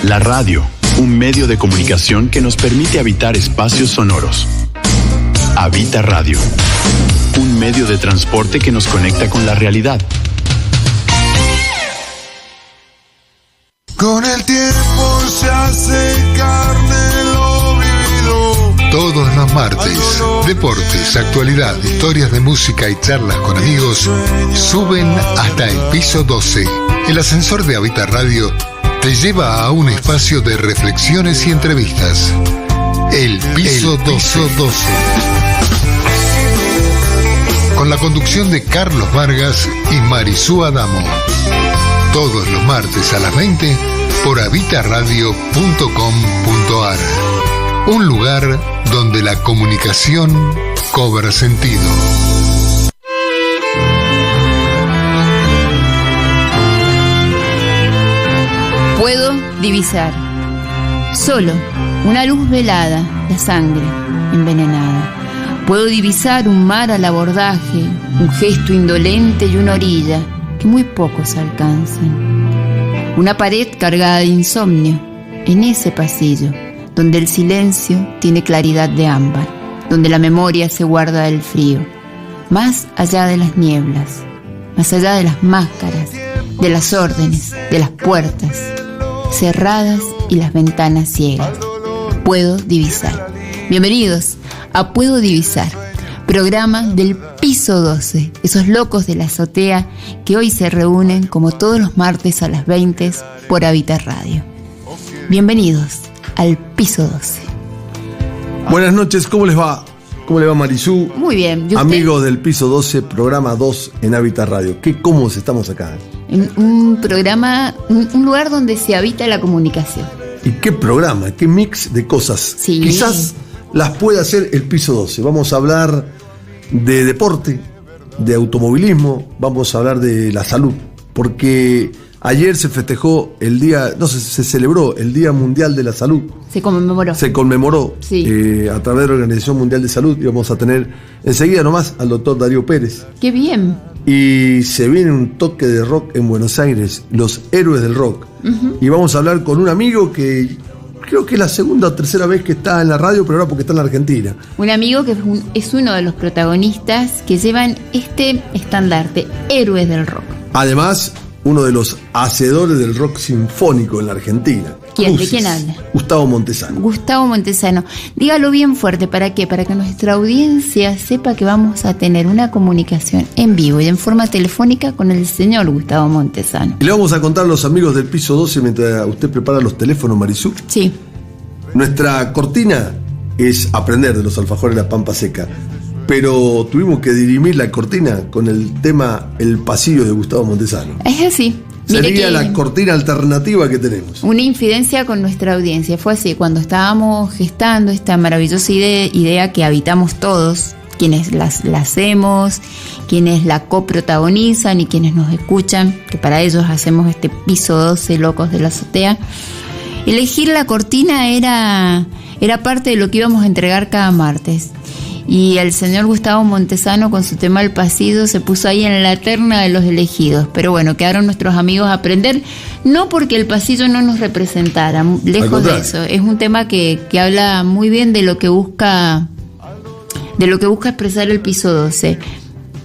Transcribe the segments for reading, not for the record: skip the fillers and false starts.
La radio, un medio de comunicación que nos permite habitar espacios sonoros. Habita Radio, un medio de transporte que nos conecta con la realidad. Con el tiempo se hace carne lo vivido. Todos los martes, deportes, actualidad, historias de música y charlas con amigos suben hasta el piso 12. El ascensor de Habita Radio te lleva a un espacio de reflexiones y entrevistas. El piso 12. Con la conducción de Carlos Vargas y Marisú Adamo. Todos los martes a las 20 por habitaradio.com.ar. Un lugar donde la comunicación cobra sentido. Puedo divisar. Solo una luz velada, la sangre envenenada. Puedo divisar un mar al abordaje, un gesto indolente y una orilla que muy pocos alcanzan. Una pared cargada de insomnio, en ese pasillo, donde el silencio tiene claridad de ámbar, donde la memoria se guarda del frío, más allá de las nieblas, más allá de las máscaras, de las órdenes, de las puertas cerradas y las ventanas ciegas. Puedo divisar. Bienvenidos a Puedo Divisar, programa del piso 12, esos locos de la azotea que hoy se reúnen como todos los martes a las 20 por Habita Radio. Bienvenidos al piso 12. Buenas noches, ¿cómo les va? ¿Cómo le va Marisú? Muy bien. Amigos del piso 12, programa 2 en Habita Radio. Qué cómodos estamos acá. En un programa, un lugar donde se habita la comunicación. Y qué programa, qué mix de cosas. Sí. Quizás las pueda hacer el piso 12. Vamos a hablar de deporte, de automovilismo, vamos a hablar de la salud. Porque ayer se festejó se celebró el Día Mundial de la Salud. Se conmemoró sí. A través de la Organización Mundial de Salud. Y vamos a tener enseguida nomás al doctor Darío Pérez. ¡Qué bien! Y se viene un toque de rock en Buenos Aires, los héroes del rock. Uh-huh. Y vamos a hablar con un amigo que creo que es la segunda o tercera vez que está en la radio, pero ahora porque está en la Argentina. Un amigo que es uno de los protagonistas que llevan este estandarte, héroes del rock. Además, uno de los hacedores del rock sinfónico en la Argentina. ¿Quién? ¿De quién habla? Gustavo Montesano. Gustavo Montesano. Dígalo bien fuerte, ¿para qué? Para que nuestra audiencia sepa que vamos a tener una comunicación en vivo y en forma telefónica con el señor Gustavo Montesano. Y le vamos a contar a los amigos del piso 12 mientras usted prepara los teléfonos, Marisú. Sí. Nuestra cortina es aprender de los alfajores de la Pampa Seca. Pero tuvimos que dirimir la cortina con el tema El Pasillo de Gustavo Montesano. Es así. Sería la cortina alternativa que tenemos. Una infidencia con nuestra audiencia. Fue así, cuando estábamos gestando esta maravillosa idea que habitamos todos, quienes la hacemos, quienes la coprotagonizan y quienes nos escuchan, que para ellos hacemos este piso 12 locos de la azotea. Elegir la cortina era parte de lo que íbamos a entregar cada martes. Y el señor Gustavo Montesano con su tema El Pasillo se puso ahí en la terna de los elegidos. Pero bueno, quedaron nuestros amigos a aprender, no porque El Pasillo no nos representara, lejos de eso. Es un tema que habla muy bien de lo que busca expresar el piso 12.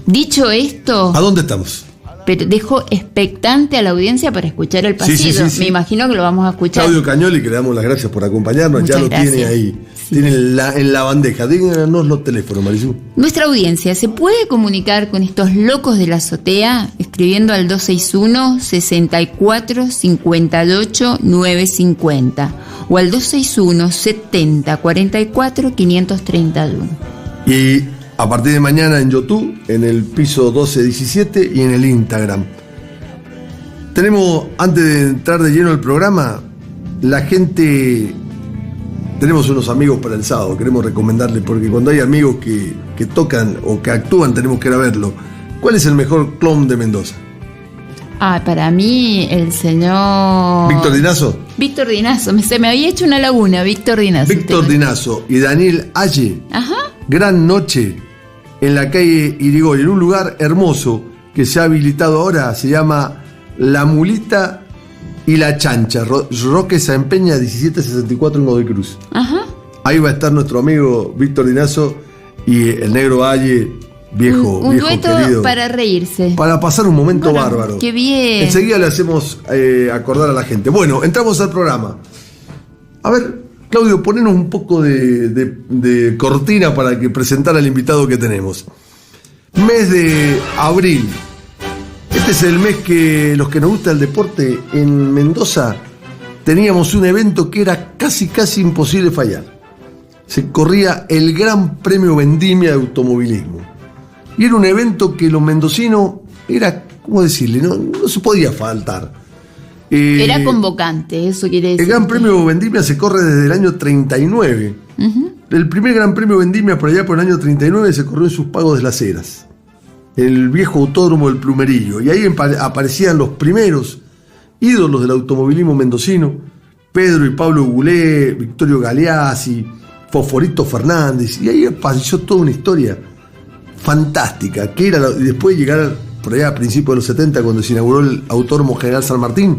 Dicho esto, ¿a dónde estamos? Pero dejo expectante a la audiencia para escuchar El Pasillo. Sí. Me imagino que lo vamos a escuchar. Claudio Cañoli, que le damos las gracias por acompañarnos. Muchas ya lo gracias. Tiene ahí. Sí. Tiene en la bandeja. Díganos los teléfonos, Marisú. Nuestra audiencia se puede comunicar con estos locos de la azotea escribiendo al 261-64-58-950 o al 261-70-44-531. Y a partir de mañana en YouTube, en el piso 1217 y en el Instagram. Tenemos, antes de entrar de lleno al programa, tenemos unos amigos para el sábado, queremos recomendarles, porque cuando hay amigos que tocan o que actúan, tenemos que ir a verlo. ¿Cuál es el mejor clown de Mendoza? Para mí, el señor... ¿Víctor Dinazo? Víctor Dinazo, se me había hecho una laguna, Víctor Dinazo. Víctor Dinazo y Daniel Aye. Ajá. Gran noche en la calle Irigoyen, en un lugar hermoso que se ha habilitado ahora, se llama La Mulita y La Chancha, Roque Saempeña 1764 en Godoy Cruz. Ajá. Ahí va a estar nuestro amigo Víctor Dinazo y el Negro Valle, viejo Un dueto querido, para reírse. para pasar un momento Bueno, bárbaro. qué bien. Enseguida le hacemos acordar a la gente. Bueno, entramos al programa. A ver, Claudio, ponenos un poco de cortina para que presentar al invitado que tenemos. Mes de abril. Este es el mes que los que nos gusta el deporte, en Mendoza teníamos un evento que era casi imposible fallar. Se corría el Gran Premio Vendimia de Automovilismo. Y era un evento que los mendocinos era, ¿cómo decirle? No se podía faltar. Era convocante, eso quiere decir. El Gran Premio Vendimia se corre desde el año 39. Uh-huh. El primer Gran Premio Vendimia por allá por el año 39 se corrió en sus pagos de las Heras, el viejo autódromo del Plumerillo. Y ahí aparecían los primeros ídolos del automovilismo mendocino: Pedro y Pablo Goulet, Victorio Galeazzi, Fosforito Fernández. Y ahí apareció toda una historia fantástica, que era después de llegar por allá a principios de los 70, cuando se inauguró el Autódromo General San Martín.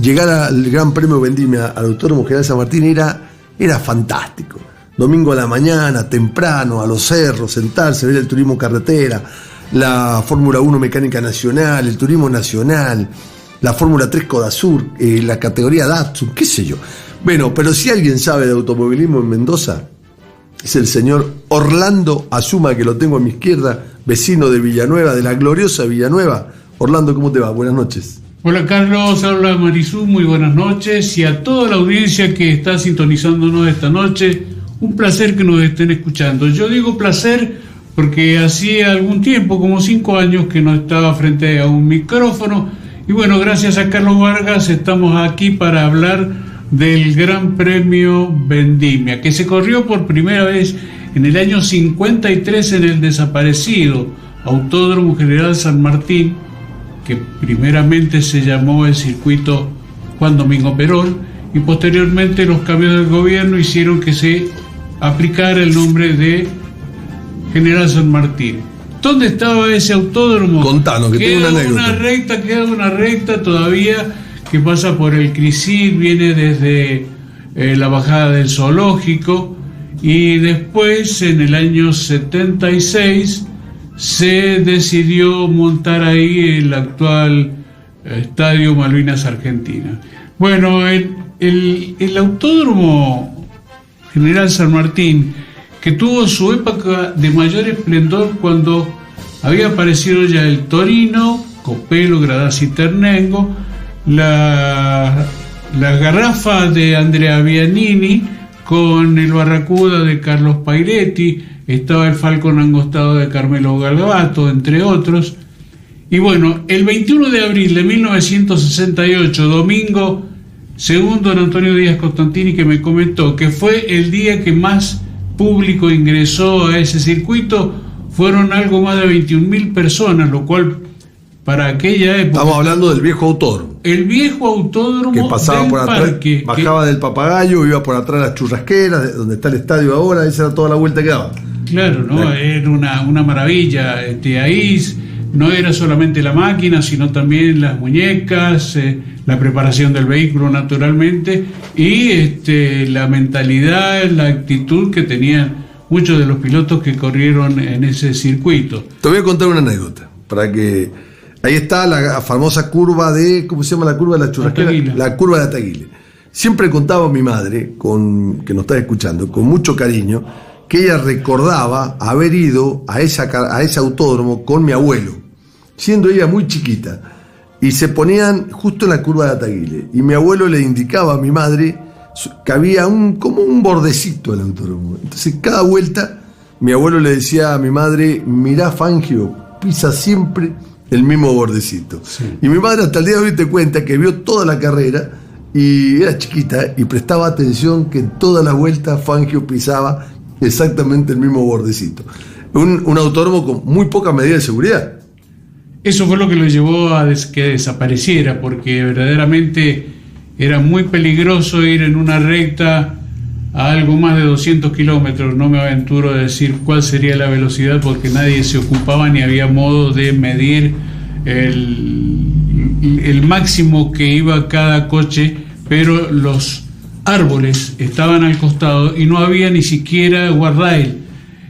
Llegar al Gran Premio Vendimia, al Autódromo General San Martín, era fantástico. Domingo a la mañana, temprano, a los cerros, sentarse, ver el turismo carretera, la Fórmula 1 Mecánica Nacional, el turismo nacional, la Fórmula 3 Codasur, la categoría Datsun, qué sé yo. Bueno, pero si alguien sabe de automovilismo en Mendoza, es el señor Orlando Azuma, que lo tengo a mi izquierda, vecino de Villanueva, de la gloriosa Villanueva. Orlando, ¿cómo te va? Buenas noches. Hola Carlos, habla Marisú, muy buenas noches, y a toda la audiencia que está sintonizándonos esta noche, un placer que nos estén escuchando. Yo digo placer porque hacía algún tiempo, como 5 años, que no estaba frente a un micrófono, y bueno, gracias a Carlos Vargas estamos aquí para hablar del Gran Premio Vendimia, que se corrió por primera vez en el año 53 en el desaparecido Autódromo General San Martín, que primeramente se llamó el circuito Juan Domingo Perón, y posteriormente los cambios del gobierno hicieron que se aplicara el nombre de General San Martín. ¿Dónde estaba ese autódromo? Contanos, que tengo una anécdota. Queda una recta todavía que pasa por el Crisil, viene desde la bajada del zoológico, y después en el año 76 se decidió montar ahí el actual Estadio Malvinas Argentina. Bueno, el Autódromo General San Martín, que tuvo su época de mayor esplendor cuando había aparecido ya el Torino, Copelo, Gradazzi, Ternengo, la Garrafa de Andrea Bianini con el Barracuda de Carlos Pairetti, estaba el Falcon Angostado de Carmelo Galvato, entre otros. Y bueno, el 21 de abril de 1968, domingo, según don Antonio Díaz Constantini, que me comentó que fue el día que más público ingresó a ese circuito, fueron algo más de 21.000 personas, lo cual para aquella época... Estamos hablando del viejo autódromo. El viejo autódromo que pasaba del por atrás, parque, bajaba del Papagayo, iba por atrás de las Churrasqueras, donde está el estadio ahora, esa era toda la vuelta que daba. Claro, ¿no? Era una maravilla. Ahí no era solamente la máquina, sino también las muñecas, la preparación del vehículo naturalmente, y la mentalidad, la actitud que tenían muchos de los pilotos que corrieron en ese circuito. Te voy a contar una anécdota, para que... Ahí está la famosa curva de... ¿Cómo se llama la curva de la Churrasquera? Ataguile. La curva de Ataguile. Siempre contaba mi madre, que nos está escuchando, con mucho cariño, que ella recordaba haber ido a ese autódromo con mi abuelo, siendo ella muy chiquita, y se ponían justo en la curva de Ataguile, y mi abuelo le indicaba a mi madre que había como un bordecito en el autódromo. Entonces cada vuelta mi abuelo le decía a mi madre: mirá, Fangio, pisa siempre el mismo bordecito. Sí. Y mi madre hasta el día de hoy te cuenta que vio toda la carrera y era chiquita y prestaba atención que en toda la vuelta Fangio pisaba exactamente el mismo bordecito. Un autódromo con muy poca medida de seguridad. Eso fue lo que lo llevó a que desapareciera, porque verdaderamente era muy peligroso ir en una recta a algo más de 200 kilómetros. No me aventuro a decir cuál sería la velocidad porque nadie se ocupaba ni había modo de medir el máximo que iba cada coche, pero los árboles estaban al costado y no había ni siquiera guardrail.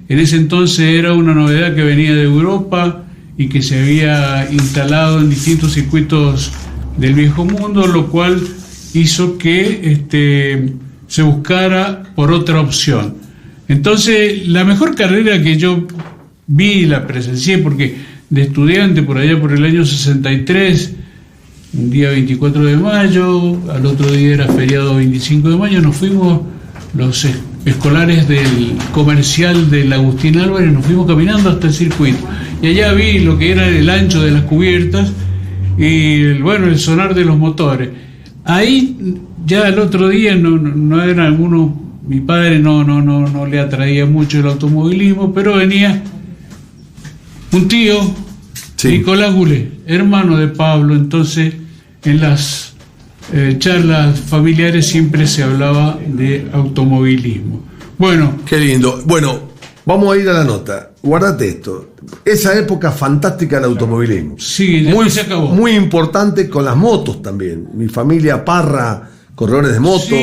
En ese entonces era una novedad que venía de Europa y que se había instalado en distintos circuitos del viejo mundo, lo cual hizo que se buscara por otra opción. Entonces, la mejor carrera que yo vi, la presencié, porque de estudiante por allá por el año 63, un día 24 de mayo, al otro día era feriado 25 de mayo, nos fuimos los escolares del comercial del Agustín Álvarez, nos fuimos caminando hasta el circuito. Y allá vi lo que era el ancho de las cubiertas y el sonar de los motores. Ahí ya el otro día no era alguno, mi padre no le atraía mucho el automovilismo, pero venía un tío, sí, Nicolás Goulet, hermano de Pablo. Entonces en las charlas familiares siempre se hablaba de automovilismo. Bueno, qué lindo. Bueno, vamos a ir a la nota. Guardate esto. Esa época fantástica del automovilismo. Sí, se acabó. Muy importante con las motos también. Mi familia Parra, corredores de moto.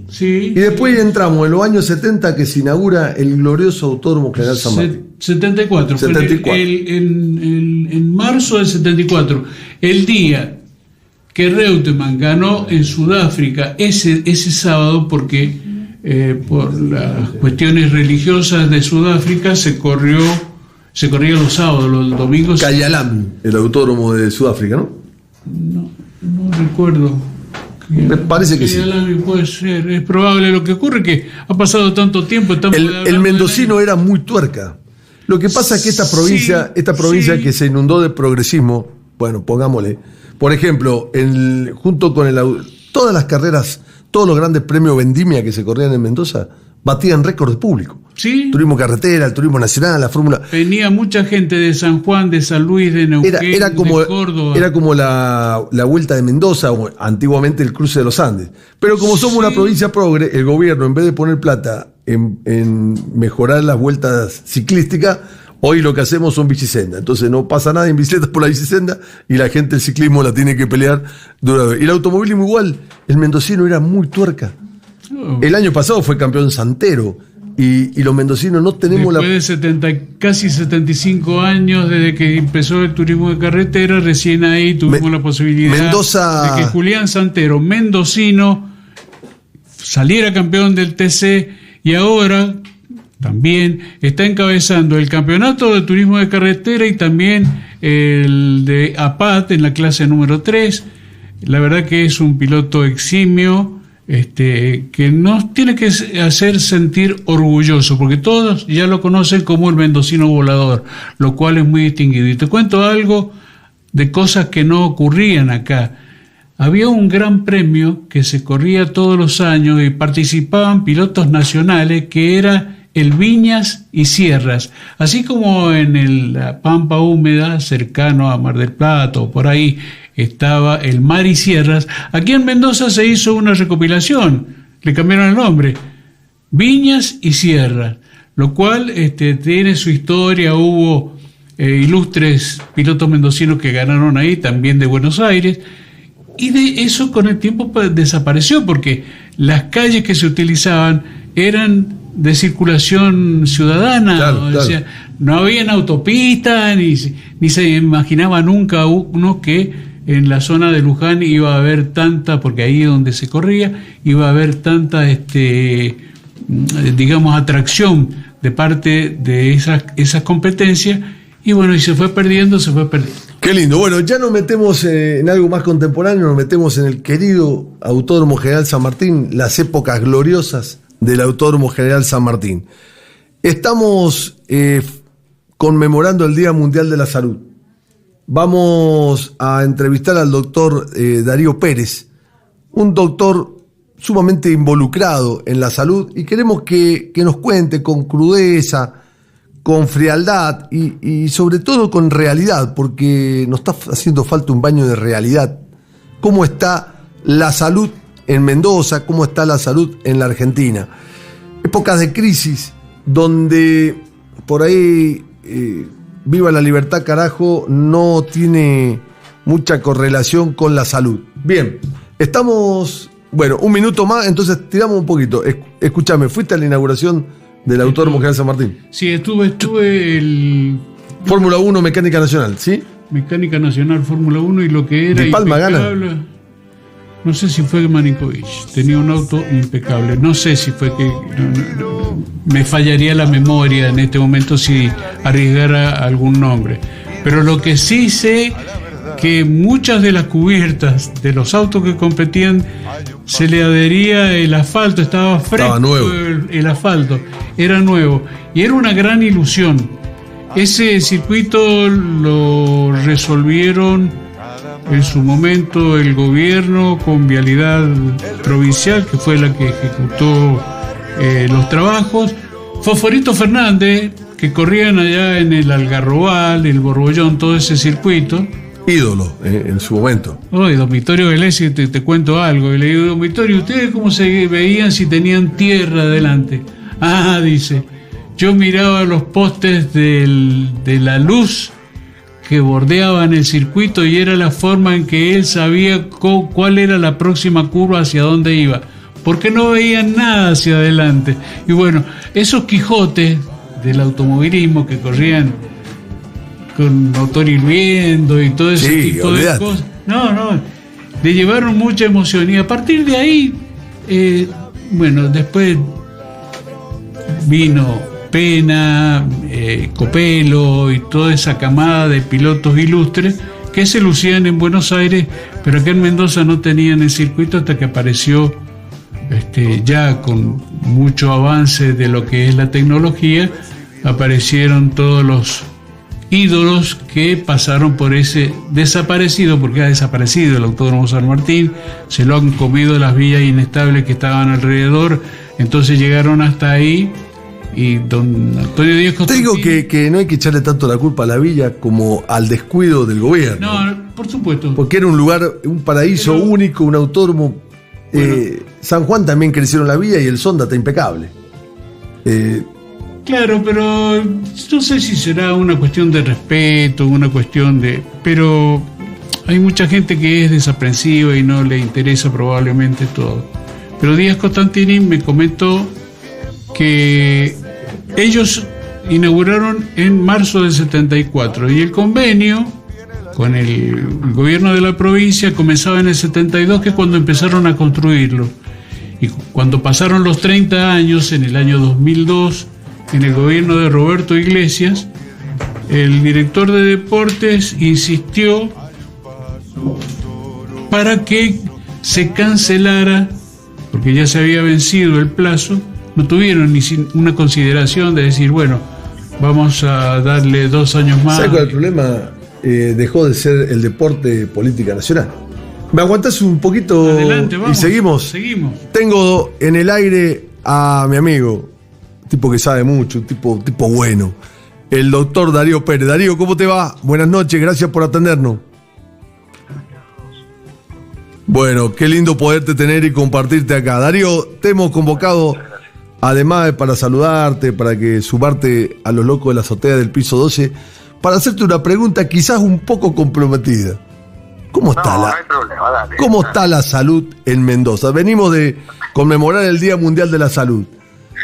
Sí. Y después entramos en los años 70 que se inaugura el glorioso Autódromo General San Martín. 74. En marzo del 74. El día que Reutemann ganó en Sudáfrica ese sábado, porque por las cuestiones religiosas de Sudáfrica se corría los sábados, los domingos. Kayalam, el autódromo de Sudáfrica, ¿no? No recuerdo. Me parece que sí. Puede ser, es probable. Lo que ocurre es que ha pasado tanto tiempo. El mendocino era muy tuerca. Lo que pasa es que esta provincia que se inundó de progresismo, bueno, pongámosle, por ejemplo, junto con todas las carreras, todos los grandes premios Vendimia que se corrían en Mendoza, batían récord de público. Sí. Turismo carretera, el turismo nacional, la Fórmula. Venía mucha gente de San Juan, de San Luis, de Neuquén, de Córdoba. Era como la Vuelta de Mendoza, o antiguamente el cruce de los Andes. Pero como somos una provincia progre, el gobierno, en vez de poner plata en mejorar las vueltas ciclísticas, hoy lo que hacemos son bicisendas. Entonces no pasa nada en bicicletas por la bicisenda y la gente el ciclismo la tiene que pelear dura. Y el automovilismo igual, el mendocino era muy tuerca. El año pasado fue campeón Santero y los mendocinos no tenemos Después de casi 75 años desde que empezó el turismo de carretera, recién ahí tuvimos la posibilidad de que Julián Santero, mendocino, saliera campeón del TC y ahora también está encabezando el campeonato de turismo de carretera y también el de APAT en la clase número 3. La verdad que es un piloto eximio, que nos tiene que hacer sentir orgulloso, porque todos ya lo conocen como el mendocino volador, lo cual es muy distinguido. Y te cuento algo de cosas que no ocurrían acá. Había un gran premio que se corría todos los años y participaban pilotos nacionales, que era el Viñas y Sierras, así como en la Pampa Húmeda, cercano a Mar del Plata, o por ahí estaba el Mar y Sierras. Aquí en Mendoza se hizo una recopilación, le cambiaron el nombre, Viñas y Sierras, lo cual tiene su historia. Hubo ilustres pilotos mendocinos que ganaron ahí, también de Buenos Aires, y de eso con el tiempo desapareció, porque las calles que se utilizaban eran de circulación ciudadana, claro. O sea, no habían autopistas, ni se imaginaba nunca uno que en la zona de Luján iba a haber tanta, porque ahí es donde se corría, iba a haber tanta digamos atracción de parte de esas competencias, y bueno, y se fue perdiendo. Qué lindo. Bueno, ya nos metemos en algo más contemporáneo, nos metemos en el querido Autódromo General San Martín, las épocas gloriosas del Autódromo General San Martín. Estamos conmemorando el Día Mundial de la Salud. Vamos a entrevistar al doctor Darío Pérez, un doctor sumamente involucrado en la salud, y queremos que nos cuente con crudeza, con frialdad y sobre todo con realidad, porque nos está haciendo falta un baño de realidad. ¿Cómo está la salud en Mendoza? ¿Cómo está la salud en la Argentina? Épocas de crisis donde por ahí Viva la Libertad, carajo, no tiene mucha correlación con la salud. Bien, estamos, bueno, un minuto más, entonces tiramos un poquito. Escúchame, ¿fuiste a la inauguración del Autódromo General San Martín? Sí, estuve el... Fórmula 1 Mecánica Nacional, ¿sí? Mecánica Nacional Fórmula 1 y lo que era Di Palma impecable, gana. no sé si fue Marinkovic, tenía un auto impecable, no sé si fue que me fallaría la memoria en este momento si arriesgara algún nombre, pero lo que sí sé que muchas de las cubiertas de los autos que competían se le adhería el asfalto, estaba fresco, estaba nuevo. el asfalto era nuevo y era una gran ilusión. Ese circuito lo resolvieron en su momento el gobierno con Vialidad Provincial, que fue la que ejecutó los trabajos. Fosforito Fernández, que corrían allá en el Algarrobal, el Borbollón, todo ese circuito. Ídolo en su momento. Oye, don Vittorio Velesi, te cuento algo. Y le digo, don Vittorio, ¿ustedes cómo se veían si tenían tierra adelante? Ah, dice, yo miraba los postes de la luz que bordeaban el circuito y era la forma en que él sabía cuál era la próxima curva, hacia dónde iba, porque no veían nada hacia adelante. Y bueno, esos Quijotes del automovilismo que corrían con motor hirviendo y todo ese tipo de cosas, no, le llevaron mucha emoción. Y a partir de ahí, bueno, después vino Pena, Copelo y toda esa camada de pilotos ilustres que se lucían en Buenos Aires, pero acá en Mendoza no tenían el circuito hasta que apareció ya con mucho avance de lo que es la tecnología, aparecieron todos los ídolos que pasaron por ese desaparecido, porque ha desaparecido el Autódromo San Martín, se lo han comido las vías inestables que estaban alrededor, entonces llegaron hasta ahí. Y don Antonio Díaz Constantini... Te digo que no hay que echarle tanto la culpa a la villa como al descuido del gobierno. No, por supuesto. Porque era un lugar, un paraíso único, un autódromo. Bueno, San Juan también crecieron la villa y el Sonda está impecable. Claro, pero no sé si será una cuestión de respeto, una cuestión de... Pero hay mucha gente que es desaprensiva y no le interesa probablemente todo. Pero Díaz Constantini me comentó que ellos inauguraron en marzo del 74 y el convenio con el gobierno de la provincia comenzaba en el 72, que es cuando empezaron a construirlo. Y cuando pasaron los 30 años, en el año 2002, en el gobierno de Roberto Iglesias, el director de deportes insistió para que se cancelara, porque ya se había vencido el plazo. No tuvieron ni una consideración de decir, bueno, vamos a darle 2 años más. ¿Sabes cuál es el problema? Dejó de ser el deporte política nacional. ¿Me aguantás un poquito? Adelante, vamos, y seguimos? Tengo en el aire a mi amigo, tipo que sabe mucho, tipo bueno, el doctor Darío Pérez. Darío, ¿cómo te va? Buenas noches, gracias por atendernos. Bueno, qué lindo poderte tener y compartirte acá. Darío, te hemos convocado, además para saludarte, para que sumarte a los locos de la azotea del piso 12, para hacerte una pregunta quizás un poco comprometida. ¿Cómo está la salud en Mendoza? Venimos de conmemorar el Día Mundial de la Salud.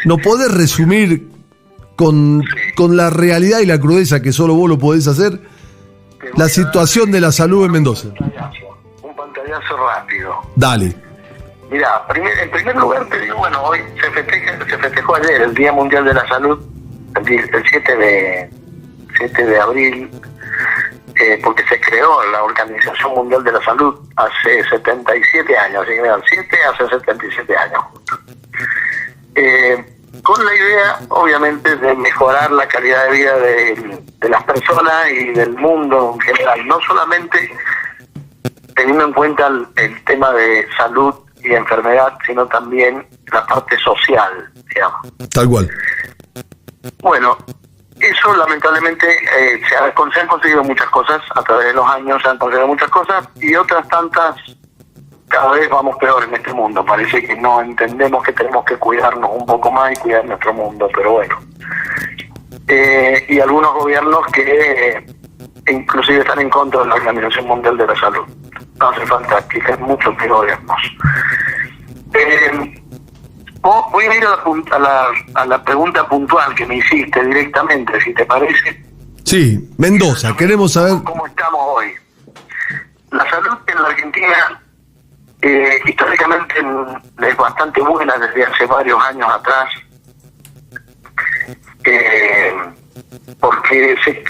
¿Nos podés resumir con la realidad y la crudeza que solo vos lo podés hacer la situación de la salud en Mendoza? Un pantallazo rápido. Dale. Mira, en primer lugar te digo, bueno, hoy se festejó ayer el Día Mundial de la Salud, el 7 de abril, porque se creó la Organización Mundial de la Salud hace 77 años, así que mira, 7 hace 77 años. Con la idea, obviamente, de mejorar la calidad de vida de las personas y del mundo en general, no solamente teniendo en cuenta el tema de salud y enfermedad, sino también la parte social, digamos. Tal cual. Bueno, eso lamentablemente se han conseguido muchas cosas, a través de los años se han conseguido muchas cosas, y otras tantas cada vez vamos peor en este mundo. Parece que no entendemos que tenemos que cuidarnos un poco más y cuidar nuestro mundo, pero bueno. Y algunos gobiernos que inclusive están en contra de la Organización Mundial de la Salud. No hace falta que sean muchos que gobiernos. Voy a ir a la pregunta puntual que me hiciste directamente, si te parece. Sí, Mendoza, queremos saber cómo estamos hoy. La salud en la Argentina históricamente es bastante buena desde hace varios años atrás, porque se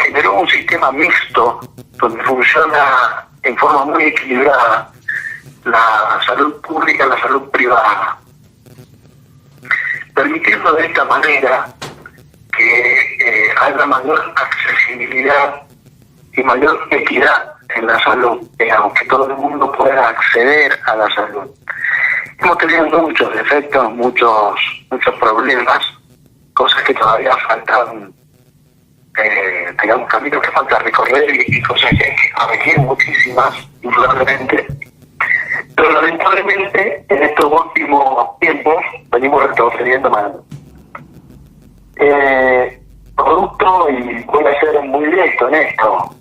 generó un sistema mixto donde funciona en forma muy equilibrada la salud pública y la salud privada, permitiendo de esta manera que haya mayor accesibilidad y mayor equidad en la salud, digamos, que todo el mundo pueda acceder a la salud. Hemos tenido muchos defectos, muchos problemas, cosas que todavía faltan, digamos, caminos que falta recorrer y cosas que corregir muchísimas, indudablemente. Pero lamentablemente en estos últimos tiempos venimos retrocediendo más. Producto, y voy a ser muy directo en esto,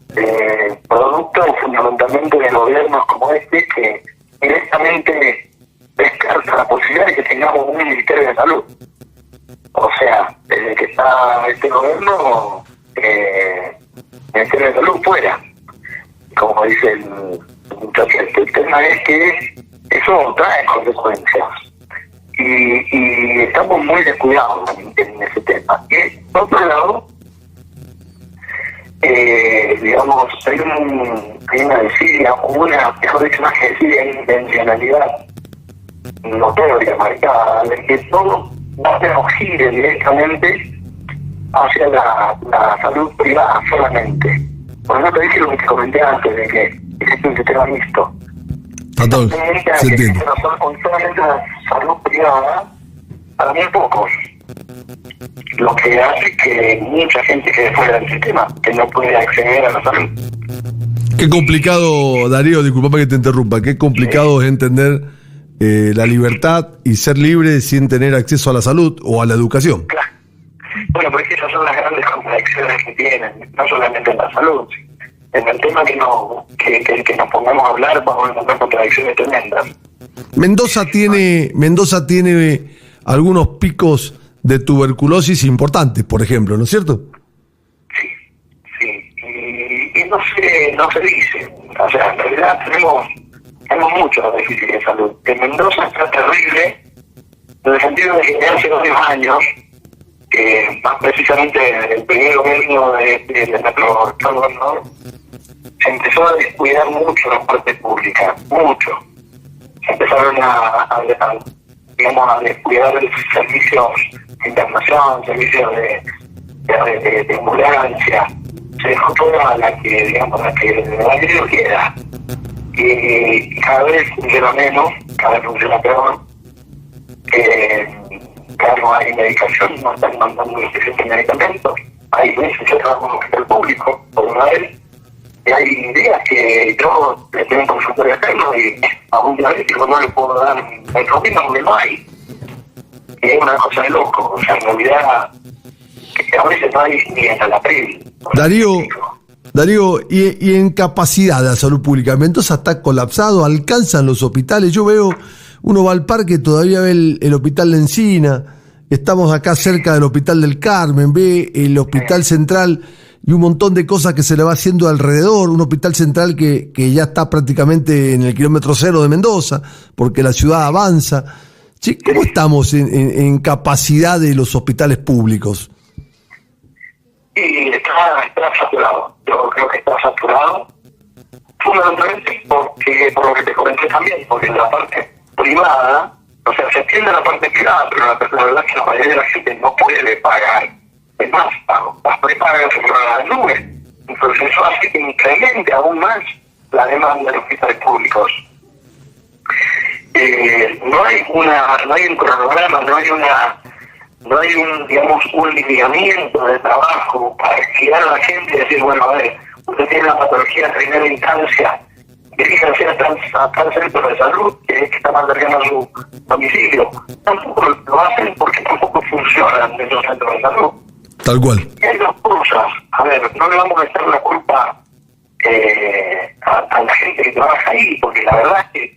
producto fundamentalmente de gobiernos como este que directamente descarta la posibilidad de que tengamos un Ministerio de Salud. O sea, desde que está este gobierno, el Ministerio de Salud fuera. Como dice el muchacho, el tema es que eso trae consecuencias. Y estamos muy descuidados en ese tema. Y por otro lado, digamos, hay una desidia, mejor dicho, una intencionalidad notoria, marcada, de que todo no gire directamente hacia la salud privada solamente. Por eso te dije lo que te comenté antes, de que existe un sistema mixto. Total, se entiende. Con solamente la salud privada, para mí pocos. Lo que hace que mucha gente quede fuera del sistema, que no puede acceder a la salud. Qué complicado, Darío, disculpame que te interrumpa, qué complicado es entender la libertad y ser libre sin tener acceso a la salud o a la educación. Claro. Bueno, porque esas son las grandes contradicciones que tienen, no solamente en la salud. En el tema que nos pongamos a hablar, vamos a encontrar contradicciones tremendas. Mendoza tiene algunos picos de tuberculosis importantes, por ejemplo, ¿no es cierto? Sí. Y no se dice. O sea, en realidad tenemos muchos déficits de salud. En Mendoza está terrible, en el sentido de que hace varios años, más precisamente el primer gobierno de nuestro gobernador, se empezó a descuidar mucho la parte pública, mucho. Se empezaron a descuidar servicios de internación, servicios de ambulancia. Se dejó toda la que no queda. Y cada vez funciona menos, cada vez funciona peor. Cada no hay medicación, no están mandando suficientes medicamentos. Hay veces yo trabajo en un hospital público, por una vez, y hay días que yo tengo un consultorio externo y a un diabético no le puedo dar metformina porque no hay. Y es una cosa de loco, o sea, en realidad, que a veces no hay ni en la PRI. Darío, y en capacidad de la salud pública, Mendoza está colapsado, alcanzan los hospitales. Yo veo, uno va al parque, todavía ve el hospital de Encina, estamos acá cerca del hospital del Carmen, ve el hospital central y un montón de cosas que se le va haciendo alrededor, un hospital central que ya está prácticamente en el kilómetro cero de Mendoza, porque la ciudad avanza. Che, ¿cómo estamos en capacidad de los hospitales públicos? Y está saturado. Yo creo que está saturado, fundamentalmente por lo que te comenté también, porque en la parte privada, o sea, se atiende la parte privada, pero la verdad es que la mayoría de la gente no puede pagar. Es más, las prepagas se van a las nubes. Entonces eso hace que incremente aún más la demanda de hospitales públicos. No hay un cronograma, no hay un lineamiento de trabajo para guiar a la gente y decir, bueno, a ver, usted tiene una patología de primera instancia, diríjase a tal centro de salud que está más cercano a su domicilio. Tampoco lo hacen porque tampoco funcionan esos centros de salud. Tal cual. Hay dos cosas. A ver, no le vamos a echar la culpa a la gente que trabaja ahí, porque la verdad es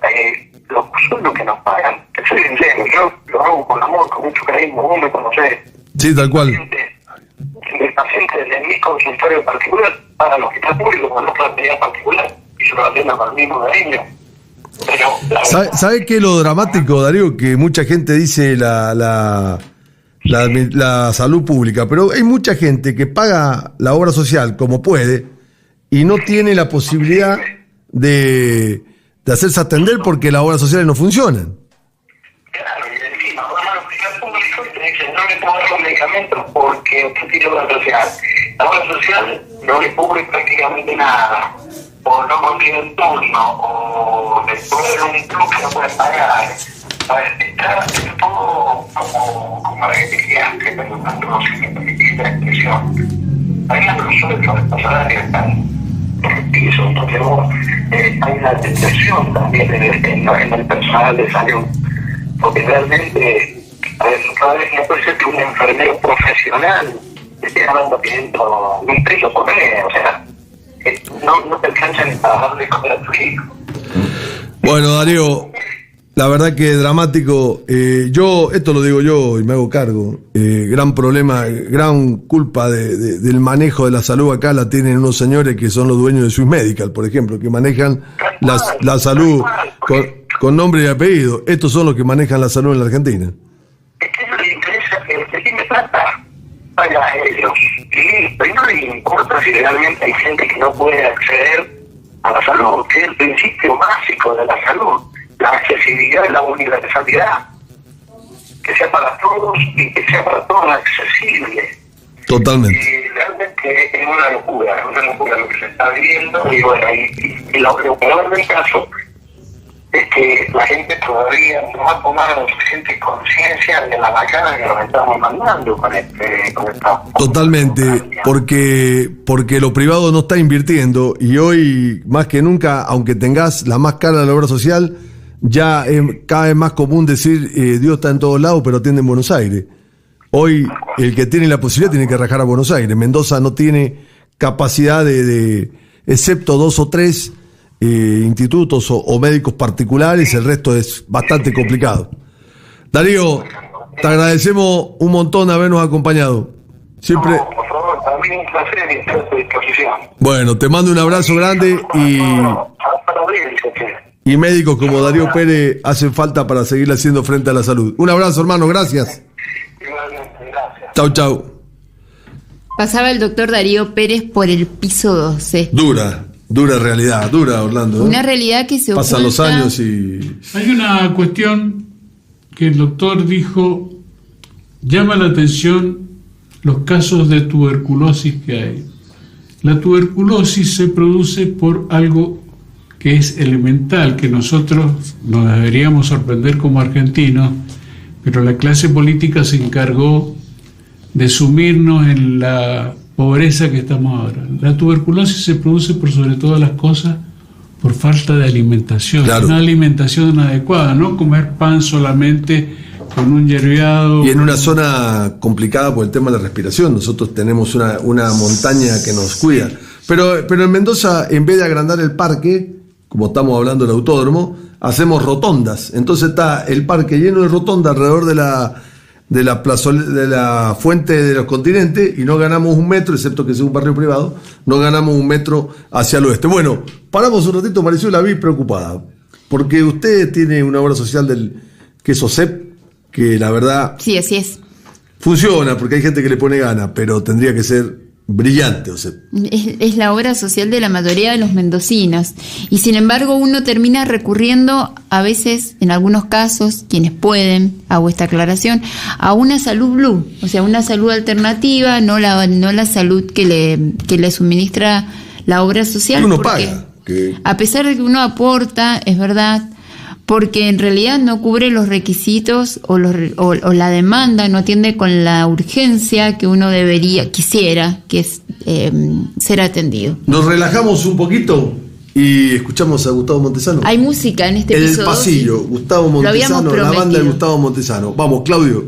que los sueldos que nos pagan, te soy sincero, yo lo hago con amor, con mucho cariño, vos me conocés. Sí, tal cual. El paciente de mi consultorio particular para el hospital público con otra actividad particular y yo lo atiendo con el mismo cariño. Pero ¿Sabe qué es lo dramático, Darío? Que mucha gente dice la salud pública, pero hay mucha gente que paga la obra social como puede y no tiene la posibilidad de hacerse atender porque las obras sociales no funcionan. Claro, y encima van al hospital público y te dicen no le puedo dar los medicamentos porque usted tiene obra social. La obra social no le cubre prácticamente nada, o no consigue el turno, o le puede un club que no puede pagar. Está todo como reticente, pero tanto si me permitís la expresión. Hay una persona que los salarios están en el piso, entonces hay una detención también en el personal de salud, porque realmente a ver, cada vez no puede ser que un enfermero profesional esté hablando pidiendo $1 por mes, o sea, no te alcanza ni para darle comer a tu hijo. Bueno, Darío, la verdad que es dramático. Esto lo digo yo y me hago cargo. Gran problema, gran culpa del manejo de la salud acá la tienen unos señores que son los dueños de Swiss Medical, por ejemplo, que manejan la salud con nombre y apellido. Estos son los que manejan la salud en la Argentina. Es que no les interesa que tiene plata para ellos. Y listo, y no les importa si realmente hay gente que no puede acceder a la salud, que es el principio básico de la salud. La accesibilidad y la universalidad, que sea para todos y que sea para todos accesible. Totalmente. Y realmente es una locura lo que se está viviendo. Y bueno, y lo peor del caso es que la gente todavía no ha tomado suficiente conciencia de la bacana que nos estamos mandando con esta. Totalmente, porque lo privado no está invirtiendo y hoy más que nunca, aunque tengas la más cara de la obra social, ya es cada vez más común decir Dios está en todos lados, pero atiende en Buenos Aires. Hoy el que tiene la posibilidad tiene que rajar a Buenos Aires. Mendoza no tiene capacidad de excepto 2 o 3 institutos o médicos particulares, el resto es bastante complicado. Darío, te agradecemos un montón habernos acompañado. Siempre. No, por favor, también un placer y estoy a tu disposición. Bueno, te mando un abrazo grande y médicos como Darío Pérez hacen falta para seguir haciendo frente a la salud. Un abrazo, hermano, gracias. Igualmente, gracias. Chau, chau. Pasaba el doctor Darío Pérez por el piso 12. Dura realidad, dura, Orlando. Una realidad que se pasan oculta. los años y... Hay una cuestión que el doctor dijo, llama la atención los casos de tuberculosis que hay. La tuberculosis se produce por algo que es elemental, que nosotros nos deberíamos sorprender como argentinos, pero la clase política se encargó de sumirnos en la pobreza que estamos ahora. La tuberculosis se produce por sobre todas las cosas por falta de alimentación, claro. Una alimentación adecuada, no comer pan solamente con un yerbeado. Y en una zona complicada por el tema de la respiración. Nosotros tenemos una montaña que nos cuida. Pero en Mendoza, en vez de agrandar el parque, como estamos hablando del autódromo, hacemos rotondas. Entonces está el parque lleno de rotondas alrededor de la fuente de los continentes y no ganamos un metro, excepto que sea un barrio privado, no ganamos un metro hacia el oeste. Bueno, paramos un ratito, Marisol, la vi preocupada, porque usted tiene una obra social que es OSEP, que la verdad... Sí, así es. Funciona, porque hay gente que le pone gana, pero tendría que ser brillante, OSEP. Es la obra social de la mayoría de los mendocinos. Y sin embargo uno termina recurriendo a veces, en algunos casos, quienes pueden, hago esta aclaración, a una salud blue, o sea, una salud alternativa, no la salud que le suministra la obra social. Uno paga. A pesar de que uno aporta, es verdad, porque en realidad no cubre los requisitos o la demanda, no atiende con la urgencia que uno quisiera, que es ser atendido. Nos relajamos un poquito y escuchamos a Gustavo Montesano. Hay música en este episodio. El pasillo, sí. Gustavo Montesano, la banda de Gustavo Montesano. Vamos, Claudio.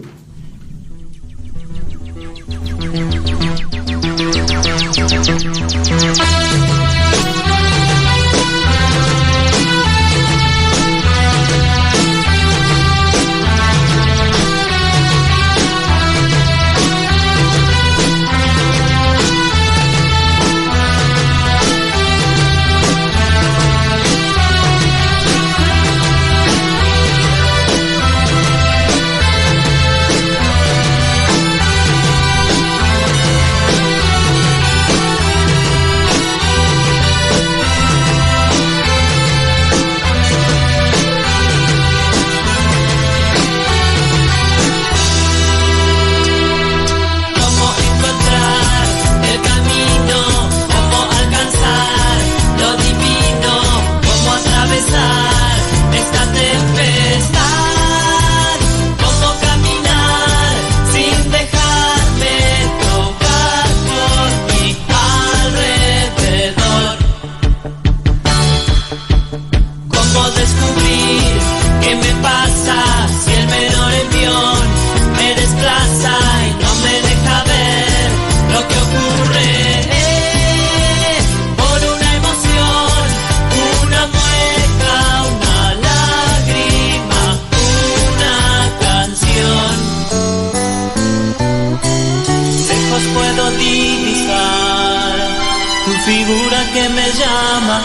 tu figura que me llama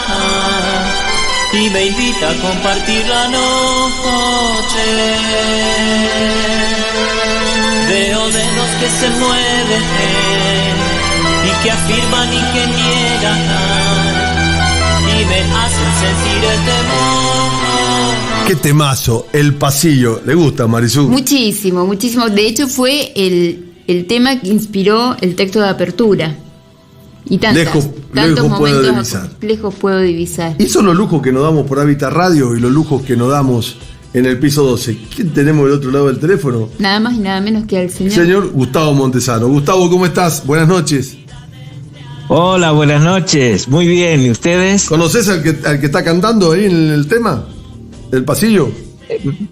y me invita a compartir la noche. Veo dedos que se mueven y que afirman y que niegan y me hacen sentir el temor. Qué temazo, El Pasillo. ¿Le gusta, Marisú? Muchísimo, muchísimo. De hecho fue el tema que inspiró el texto de apertura. Y tantos momentos lejos puedo divisar. Y son los lujos que nos damos por Hábitat Radio y los lujos que nos damos en el piso 12. ¿Quién tenemos del otro lado del teléfono? Nada más y nada menos que al señor Gustavo Montesano. Gustavo, ¿cómo estás? Buenas noches. Hola, buenas noches. Muy bien, ¿y ustedes? ¿Conoces al que está cantando ahí en el tema? ¿El Pasillo?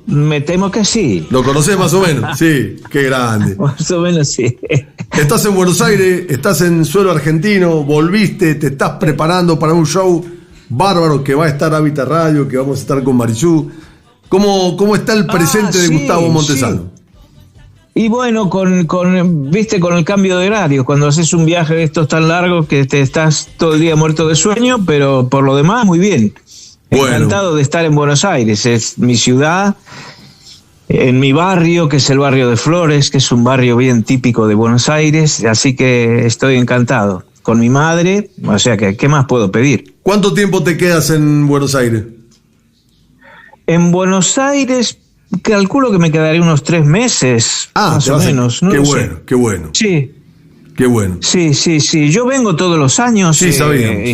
Me temo que sí. ¿Lo conocés más o menos? Sí, qué grande. Más o menos sí. Estás en Buenos Aires, estás en suelo argentino, volviste, te estás preparando para un show bárbaro que va a estar Hábitat Radio, que vamos a estar con Marisú. ¿Cómo está el presente de Gustavo Montesano? Sí. Y bueno, con el cambio de horario, cuando haces un viaje de estos tan largos que te estás todo el día muerto de sueño, pero por lo demás muy bien. Encantado de estar en Buenos Aires, es mi ciudad, en mi barrio, que es el barrio de Flores, que es un barrio bien típico de Buenos Aires, así que estoy encantado. Con mi madre, o sea que, ¿qué más puedo pedir? ¿Cuánto tiempo te quedas en Buenos Aires? En Buenos Aires, calculo que me quedaré unos 3 meses, más o menos. Qué bueno, qué bueno. Sí. Qué bueno. Sí. Yo vengo todos los años, sí,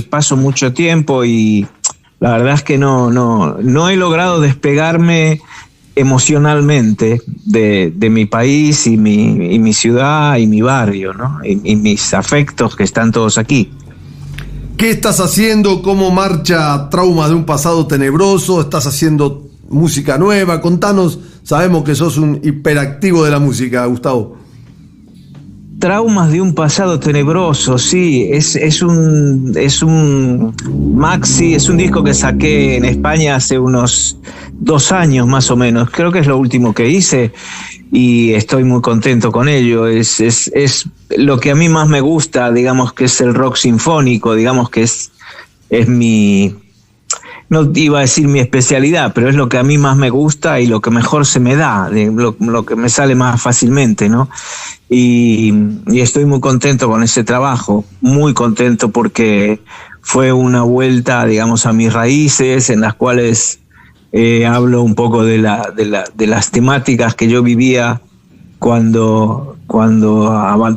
paso mucho tiempo y la verdad es que no he logrado despegarme emocionalmente de mi país y mi ciudad y mi barrio, ¿no? Y mis afectos que están todos aquí. ¿Qué estás haciendo? ¿Cómo marcha Traumas de un pasado tenebroso? ¿Estás haciendo música nueva? Contanos, sabemos que sos un hiperactivo de la música, Gustavo. Traumas de un pasado tenebroso, sí, es un maxi, es un disco que saqué en España hace unos 2 años más o menos, creo que es lo último que hice y estoy muy contento con ello, es lo que a mí más me gusta, digamos que es el rock sinfónico, digamos que es mi, no iba a decir mi especialidad, pero es lo que a mí más me gusta y lo que mejor se me da, lo que me sale más fácilmente, ¿no? Y estoy muy contento con ese trabajo, muy contento porque fue una vuelta, digamos, a mis raíces, en las cuales hablo un poco de las temáticas que yo vivía cuando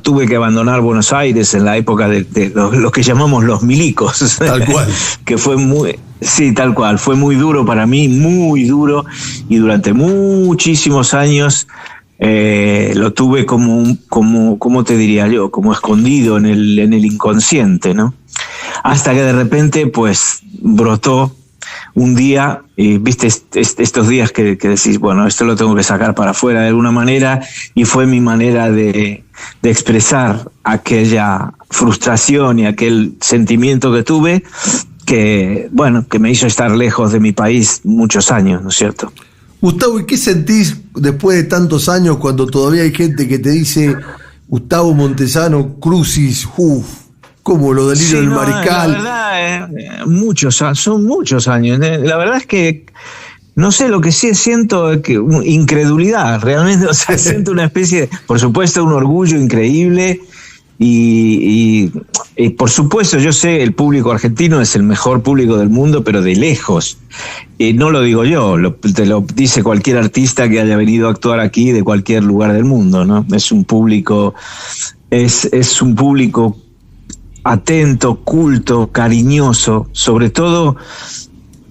tuve que abandonar Buenos Aires en la época de lo que llamamos los milicos. Tal cual. Que fue sí, tal cual, fue muy duro para mí, muy duro, y durante muchísimos años lo tuve como te diría yo, como escondido en el inconsciente, ¿no? Hasta que de repente, pues, brotó un día, viste estos días que decís, bueno, esto lo tengo que sacar para afuera de alguna manera, y fue mi manera de expresar aquella frustración y aquel sentimiento que tuve, que me hizo estar lejos de mi país muchos años, ¿no es cierto? Gustavo, ¿y qué sentís después de tantos años cuando todavía hay gente que te dice Gustavo Montesano, Crucis, como lo del Hilo del Mariscal? La verdad, son muchos años. La verdad es que no sé, lo que sí siento es que incredulidad, realmente, o sea, siento una especie de, por supuesto, un orgullo increíble. Y por supuesto, yo sé, el público argentino es el mejor público del mundo, pero de lejos. No lo digo yo, te lo dice cualquier artista que haya venido a actuar aquí de cualquier lugar del mundo, ¿no? Es un público atento, culto, cariñoso, sobre todo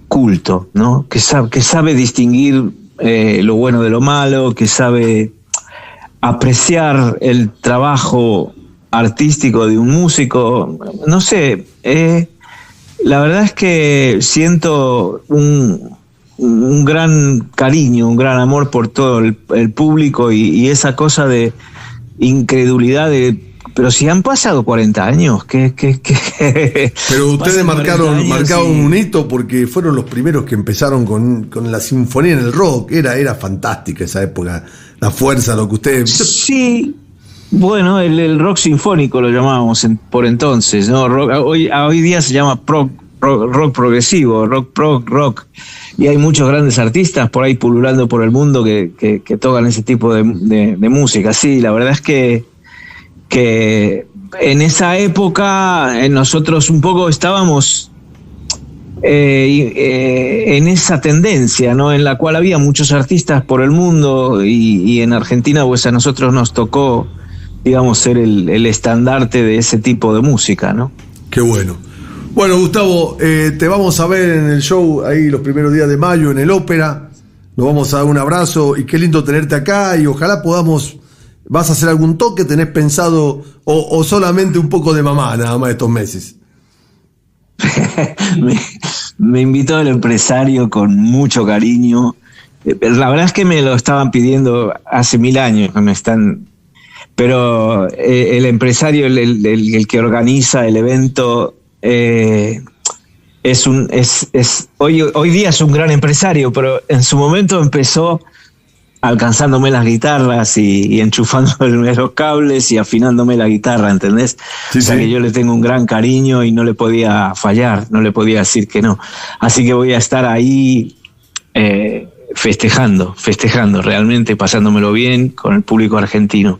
culto, ¿no? Que sabe distinguir lo bueno de lo malo, que sabe apreciar el trabajo artístico de un músico, no sé, la verdad es que siento un gran cariño, un gran amor por todo el público y esa cosa de incredulidad pero si han pasado 40 años, ¿qué? Pero ustedes marcaron un hito porque fueron los primeros que empezaron con la sinfonía en el rock, era fantástica esa época, la fuerza, lo que ustedes... Sí. Bueno, el rock sinfónico lo llamábamos por entonces, ¿no? Hoy día se llama rock progresivo, rock. Y hay muchos grandes artistas por ahí pululando por el mundo que tocan ese tipo de música. Sí, la verdad es que en esa época nosotros un poco estábamos en esa tendencia, ¿no? En la cual había muchos artistas por el mundo y en Argentina pues a nosotros nos tocó, digamos, ser el estandarte de ese tipo de música, ¿no? Qué bueno. Bueno, Gustavo, te vamos a ver en el show ahí los primeros días de mayo en el Ópera. Nos vamos a dar un abrazo y qué lindo tenerte acá y ojalá podamos... ¿Vas a hacer algún toque? ¿Tenés pensado o solamente un poco de mamá nada más estos meses? me invitó el empresario con mucho cariño. La verdad es que me lo estaban pidiendo hace 1000 años. Pero el empresario, el que organiza el evento... hoy día es un gran empresario, pero en su momento empezó alcanzándome las guitarras y enchufándome los cables y afinándome la guitarra, ¿entendés? Sí, o sea, que yo le tengo un gran cariño y no le podía fallar, no le podía decir que no. Así que voy a estar ahí festejando, realmente pasándomelo bien con el público argentino.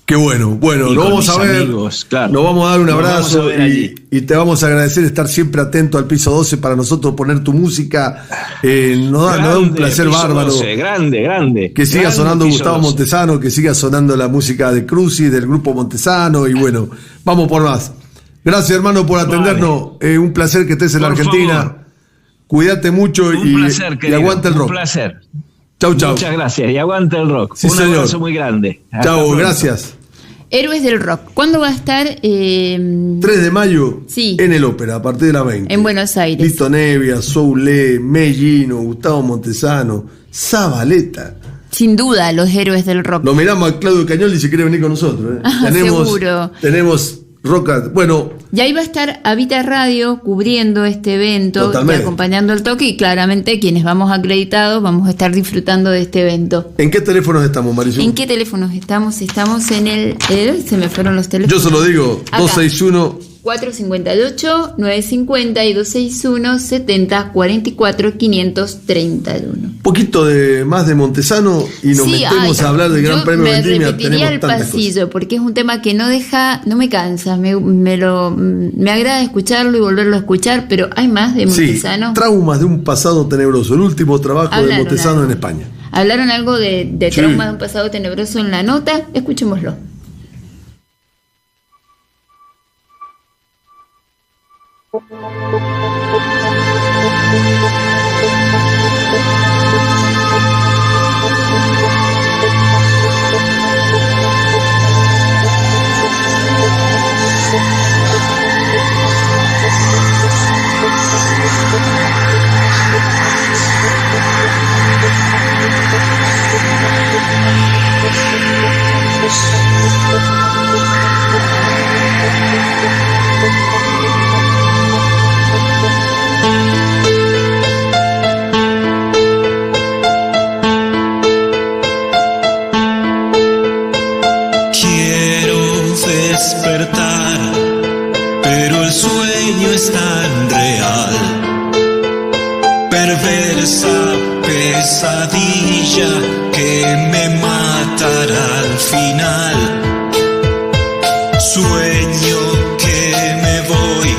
Qué bueno, nos vamos a ver, amigos, claro. Nos vamos a dar un abrazo y te vamos a agradecer estar siempre atento al Piso 12 para nosotros poner tu música. Nos da un placer bárbaro. 12, grande. Que siga sonando Gustavo Montesano, que siga sonando la música de Crucis, del grupo Montesano y bueno, vamos por más. Gracias, hermano, por atendernos. Vale. Un placer que estés en la Argentina. Favor. Cuídate mucho y aguanta el rock. Un placer. Chau. Muchas gracias y aguanta el rock. Sí, un abrazo muy grande. Chau, gracias. Héroes del Rock. ¿Cuándo va a estar? 3 de mayo sí. En el Ópera, a partir de las 20. En Buenos Aires. Lito Nevia, Soulé, Mellino, Gustavo Montesano, Zabaleta. Sin duda, los héroes del rock. Lo miramos a Claudio Cañoli si quiere venir con nosotros. Seguro. Tenemos rock. Bueno. Y ahí va a estar Habita Radio cubriendo este evento y acompañando el toque. Y claramente quienes vamos acreditados vamos a estar disfrutando de este evento. ¿En qué teléfonos estamos, Marisol? ¿En qué teléfonos estamos? Estamos en se me fueron los teléfonos. Yo se lo digo. Acá. 261 458-950 y 261-70-44-531. Un poquito más de Montesano y nos metemos a hablar del Gran Premio Vendimia. Me repetiría el pasillo porque es un tema que no me cansa, me agrada escucharlo y volverlo a escuchar, pero hay más de Montesano. Sí, Traumas de un pasado tenebroso, el último trabajo de Montesano en España. Hablaron algo de Traumas de un pasado tenebroso en la nota, escuchémoslo. despertar, pero el sueño es tan real. Perversa pesadilla que me matará al final. Sueño que me voy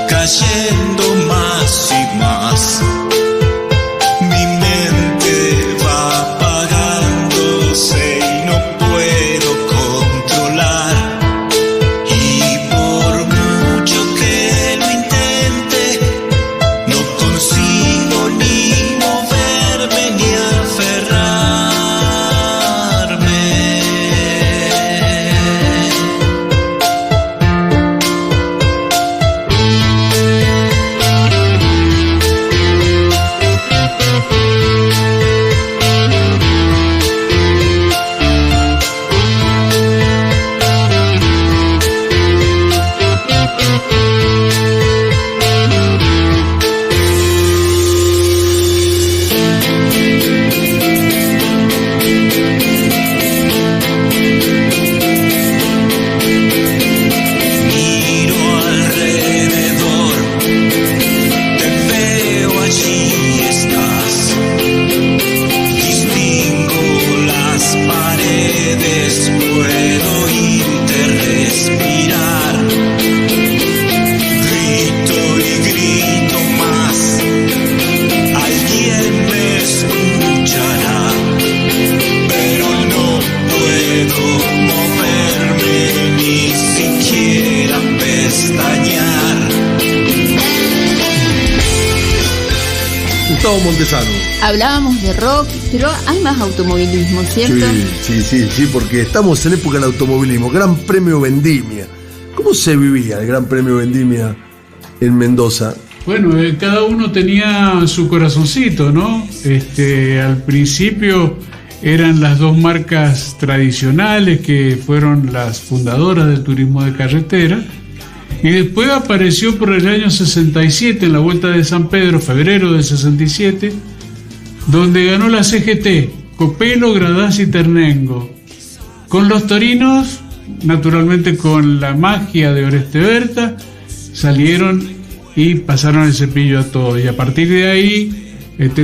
cayendo más y más. Mi mente va apagándose y no puedo controlar. Y por mucho que lo intente, no consigo ni moverme ni aferrarme. Gustavo Montesano. Hablábamos de rock, pero hay más automovilismo, ¿cierto? Sí, porque estamos en época del automovilismo. Gran Premio Vendimia. ¿Cómo se vivía el Gran Premio Vendimia en Mendoza? Bueno, cada uno tenía su corazoncito, ¿no? Al principio eran las dos marcas tradicionales que fueron las fundadoras del turismo de carretera, y después apareció por el año 67 en la Vuelta de San Pedro, febrero del 67, donde ganó la CGT, Copelo, Gradasi y Ternengo. Con los torinos, naturalmente con la magia de Oreste Berta, salieron y pasaron el cepillo a todos, y a partir de ahí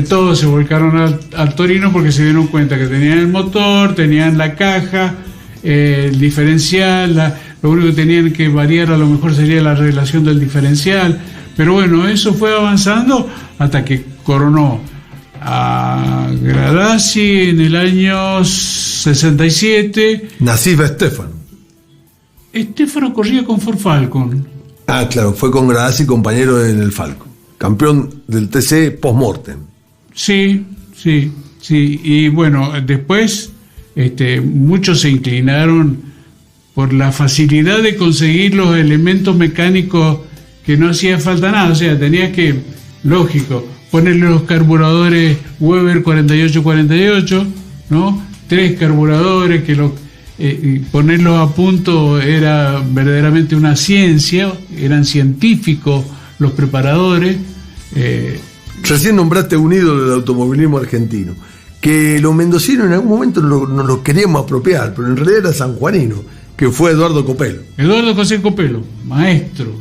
todos se volcaron al torino porque se dieron cuenta que tenían el motor, tenían la caja, el diferencial, lo único que tenían que variar a lo mejor sería la relación del diferencial, pero bueno, eso fue avanzando hasta que coronó a Gradasi en el año 67. Nasif Estefano. Estefano corría con Ford Falcon. Ah, claro, fue con Gradasi compañero en el Falcon. Campeón del TC post-mortem. Sí. Y bueno, después muchos se inclinaron por la facilidad de conseguir los elementos mecánicos que no hacía falta nada. O sea, tenía que, lógico, ponerle los carburadores Weber 4848, ¿no? 3 carburadores que ponerlos a punto era verdaderamente una ciencia, eran científicos los preparadores. Recién nombraste un ídolo del automovilismo argentino, que los mendocinos en algún momento nos lo queríamos apropiar, pero en realidad era sanjuanino, que fue Eduardo Copelo. Eduardo José Copelo, maestro.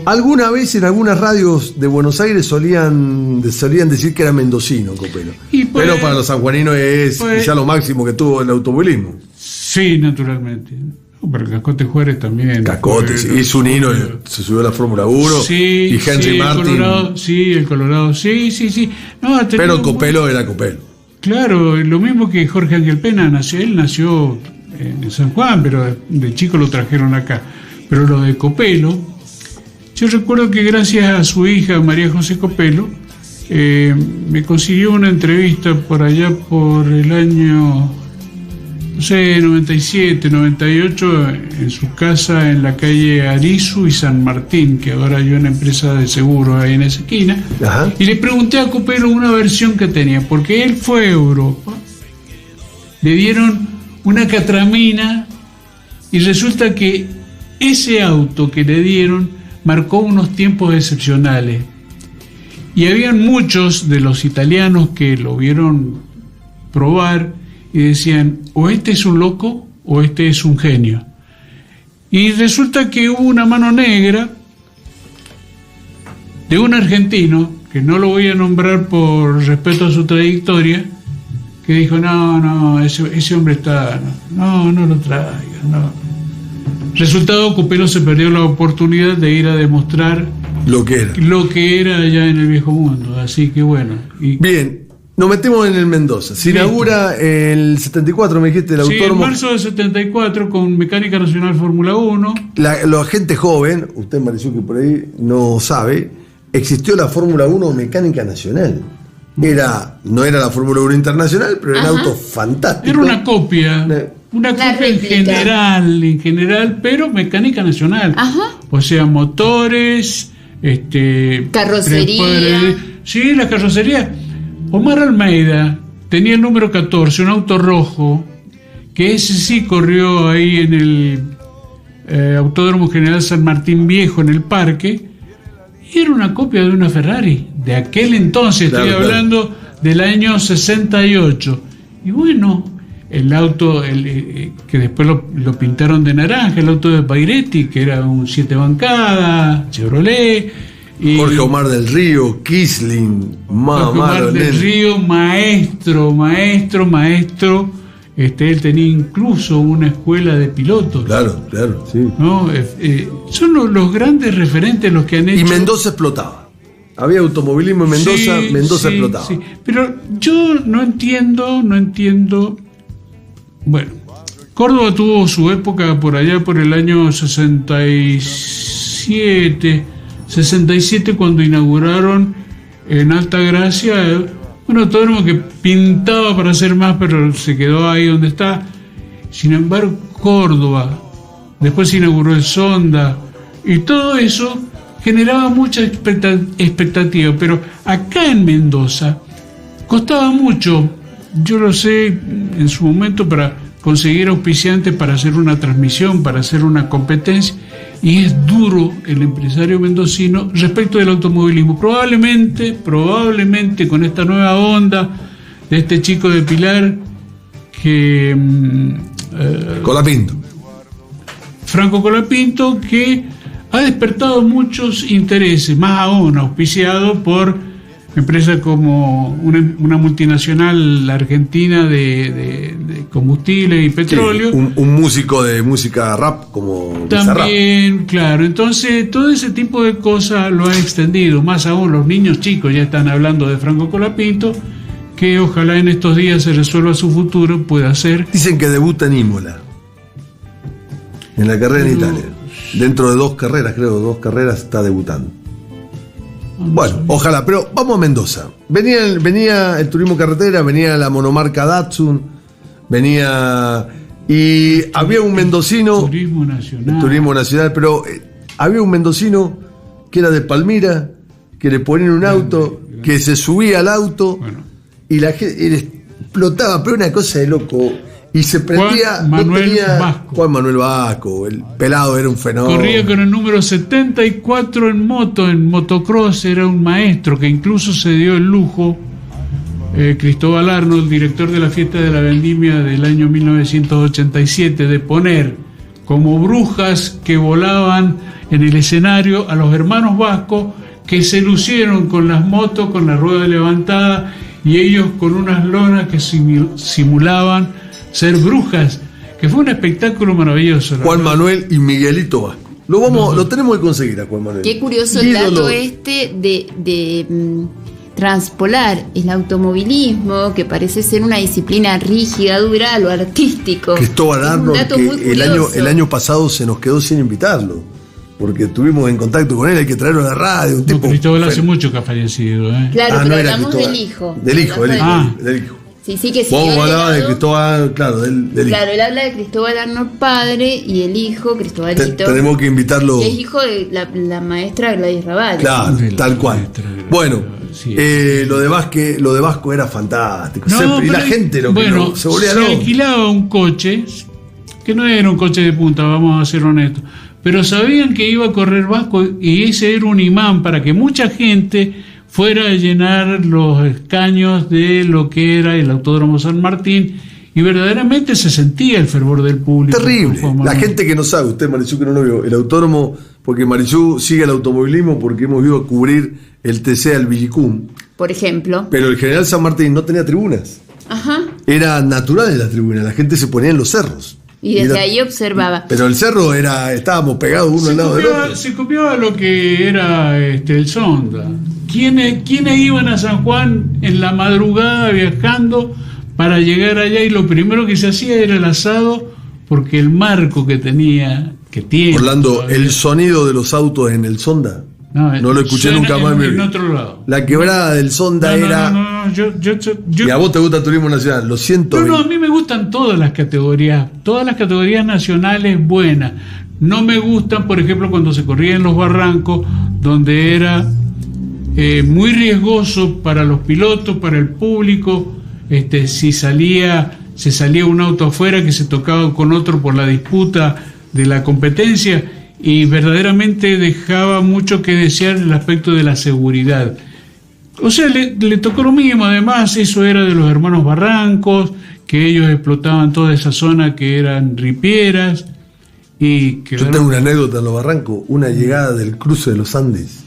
Alguna vez en algunas radios de Buenos Aires solían decir que era mendocino Copelo. Pero para los sanjuaninos es ya lo máximo que tuvo el automovilismo. Sí, naturalmente. Pero Cascote Juárez también. Cascote, sí, hizo un hino, se subió a la Fórmula 1. Sí, y Henry Martin. El Colorado, sí. No, pero Copelo era Copelo. Claro, lo mismo que Jorge Ángel Pena él nació en San Juan, pero de chico lo trajeron acá. Pero lo de Copelo, yo recuerdo que gracias a su hija María José Copelo, me consiguió una entrevista por allá por el año, no sé, 97, 98, en su casa en la calle Arizu y San Martín, que ahora hay una empresa de seguros ahí en esa esquina. Ajá. Y le pregunté a Copelo una versión que tenía, porque él fue a Europa, le dieron una catramina y resulta que ese auto que le dieron marcó unos tiempos excepcionales. Y habían muchos de los italianos que lo vieron probar y decían, o este es un loco o este es un genio. Y resulta que hubo una mano negra de un argentino, que no lo voy a nombrar por respeto a su trayectoria, que dijo, no, ese hombre está, no lo traiga, no. Resultado, Copelo se perdió la oportunidad de ir a demostrar lo que era allá en el viejo mundo. Así que bueno. Bien, nos metemos en el Mendoza. Se inaugura el 74, me dijiste, el autódromo. Sí, en marzo del 74, con Mecánica Nacional Fórmula 1. La gente joven, usted me pareció que por ahí no sabe, existió la Fórmula 1 Mecánica Nacional. No era la Fórmula 1 Internacional, pero era un auto fantástico. Era una copia. Una copia en general, pero Mecánica Nacional. Ajá. O sea, motores, carrocería. Sí, la carrocería. Omar Almeida tenía el número 14, un auto rojo, que ese sí corrió ahí en el Autódromo General San Martín Viejo, en el parque, y era una copia de una Ferrari, de aquel entonces, claro, estoy hablando del año 68. Y bueno, el auto que después lo pintaron de naranja, el auto de Pairetti, que era un 7 bancada, Chevrolet. Y Jorge Omar del Río, Kisling, Jorge Omar del Río, maestro. Él tenía incluso una escuela de pilotos. Claro, sí. ¿No? Son los grandes referentes los que han hecho. Y Mendoza explotaba. Había automovilismo en Mendoza, Mendoza explotaba. Sí. Pero yo no entiendo. Bueno, Córdoba tuvo su época por allá por el año 67, cuando inauguraron en Altagracia, un autódromo que pintaba para hacer más, pero se quedó ahí donde está. Sin embargo, Córdoba, después se inauguró el Sonda, y todo eso generaba mucha expectativa, pero acá en Mendoza costaba mucho, yo lo sé en su momento, para conseguir auspiciantes para hacer una transmisión, para hacer una competencia, y es duro el empresario mendocino respecto del automovilismo. Probablemente con esta nueva onda de este chico de Pilar que Colapinto. Franco Colapinto, que ha despertado muchos intereses, más aún auspiciado por empresas como una multinacional argentina de combustible y petróleo. Sí, un músico de música rap como también, Bizarrap. claro. Entonces, todo ese tipo de cosas lo ha extendido. Más aún, los niños chicos ya están hablando de Franco Colapinto, que ojalá en estos días se resuelva su futuro, pueda ser. Dicen que debuta en Imola, en la carrera en Italia. Dentro de 2 carreras está debutando. Bueno, ojalá, pero vamos a Mendoza. Venía el turismo carretera, venía la monomarca Datsun, y había un mendocino. Turismo nacional. El turismo nacional, pero había un mendocino que era de Palmira, que le ponían un auto, que se subía al auto, y la gente explotaba, pero una cosa de loco. Y se prendía. Juan Manuel Vasco, el pelado era un fenómeno. Corría con el número 74 en moto, en motocross, era un maestro que incluso se dio el lujo, Cristóbal Arnold, director de la fiesta de la vendimia del año 1987, de poner como brujas que volaban en el escenario a los hermanos Vasco, que se lucieron con las motos, con la rueda levantada, y ellos con unas lonas que simulaban ser brujas, que fue un espectáculo maravilloso. Juan Manuel y Miguelito Vasco. Lo tenemos que conseguir a Juan Manuel. Qué curioso el dato de transpolar el automovilismo, que parece ser una disciplina rígida, dura, a lo artístico. Cristóbal Arnold, que el año pasado se nos quedó sin invitarlo, porque estuvimos en contacto con él, hay que traerlo a la radio. Un tipo Cristóbal hace mucho que ha fallecido. Claro, pero hablamos del hijo. Del hijo. Sí, que vos hablabas de Cristóbal, claro, del hijo. Claro, él habla de Cristóbal Arnold padre y el hijo, Cristóbalito. Tenemos que invitarlo. Que es hijo de la maestra Gladys Raval. Claro, tal cual. Bueno, lo de Vasco era fantástico. Y la gente se volvía loco. Se alquilaba un coche, que no era un coche de punta, vamos a ser honestos, pero sabían que iba a correr Vasco, y ese era un imán para que mucha gente fuera a llenar los escaños de lo que era el Autódromo San Martín, y verdaderamente se sentía el fervor del público. Terrible. La gente que no sabe, usted, Marichu, que no lo vio, el autódromo, porque Marichu sigue el automovilismo, porque hemos ido a cubrir el TC al Villicum, por ejemplo. Pero el General San Martín no tenía tribunas. Ajá. Era natural en las tribunas, la gente se ponía en los cerros. Y desde ahí observaba. Pero el cerro estábamos pegados uno al lado del otro. Se copiaba lo que era el Sonda. ¿Quiénes iban a San Juan en la madrugada viajando para llegar allá? Y lo primero que se hacía era el asado, porque el marco que tiene. Orlando, todavía. el sonido de los autos en el Sonda. No lo escuché nunca más. En otro lado. La quebrada del Sonda era. Y a vos te gusta el turismo nacional, lo siento. No, a mí me gustan todas las categorías nacionales buenas. No me gustan, por ejemplo, cuando se corría en los barrancos, donde era muy riesgoso para los pilotos, para el público. Si se salía un auto afuera que se tocaba con otro por la disputa de la competencia, y verdaderamente dejaba mucho que desear el aspecto de la seguridad. O sea, le tocó lo mismo. Además, eso era de los hermanos Barrancos, que ellos explotaban toda esa zona que eran ripieras. Yo tengo una anécdota en los barrancos, una llegada del cruce de los Andes.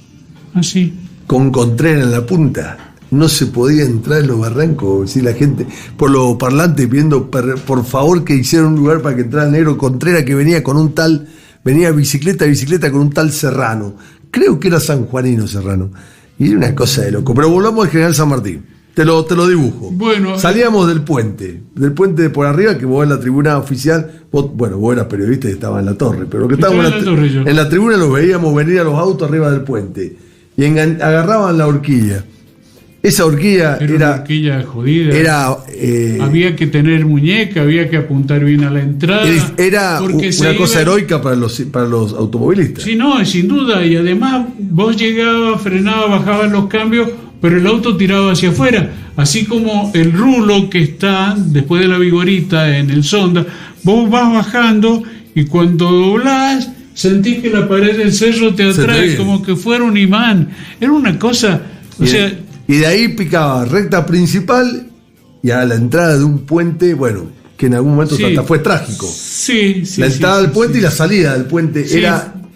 Ah, sí. Con Contreras en la punta. No se podía entrar en los barrancos, si la gente, por los parlantes, pidiendo por favor que hicieran un lugar para que entrara el negro Contreras, que venía bicicleta con un tal Serrano. Creo que era sanjuanino Serrano. Y era una cosa de loco. Pero volvamos al General San Martín. Te lo dibujo. Bueno, salíamos del puente de por arriba, que vos en la tribuna oficial, vos eras periodista y estabas en la torre, pero lo que estábamos en la tribuna los veíamos venir a los autos arriba del puente. Y agarraban la horquilla. Esa horquilla era una horquilla jodida. Había que tener muñeca, había que apuntar bien a la entrada. Era una cosa heroica para los automovilistas. Sí, no, sin duda. Y además vos llegabas, frenabas, bajabas los cambios, pero el auto tiraba hacia afuera. Así como el rulo que está después de la vigorita en el Sonda, vos vas bajando y cuando doblás sentís que la pared del cerro te atrae como que fuera un imán. Era una cosa, y de ahí picaba recta principal y a la entrada de un puente, bueno, que en algún momento hasta fue trágico. Sí. La entrada del puente y la salida del puente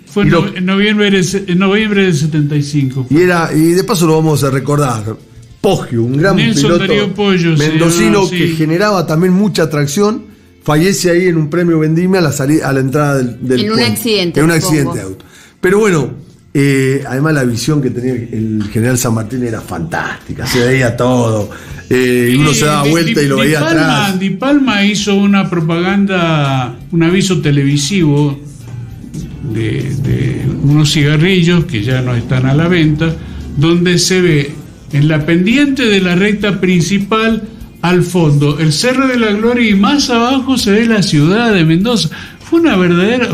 fue en noviembre del 75. Y de paso lo vamos a recordar. Poggio, un gran Nelson piloto Pollo, mendocino que generaba también mucha atracción, fallece ahí en un premio Vendimia a la entrada del puente. En un accidente. En un accidente de auto. Pero bueno, además la visión que tenía el general San Martín era fantástica, se veía todo. Uno se daba vuelta y lo veía atrás. Di Palma hizo una propaganda, un aviso televisivo de unos cigarrillos que ya no están a la venta, donde se ve en la pendiente de la recta principal al fondo el Cerro de la Gloria y más abajo se ve la ciudad de Mendoza. Fue una verdadera,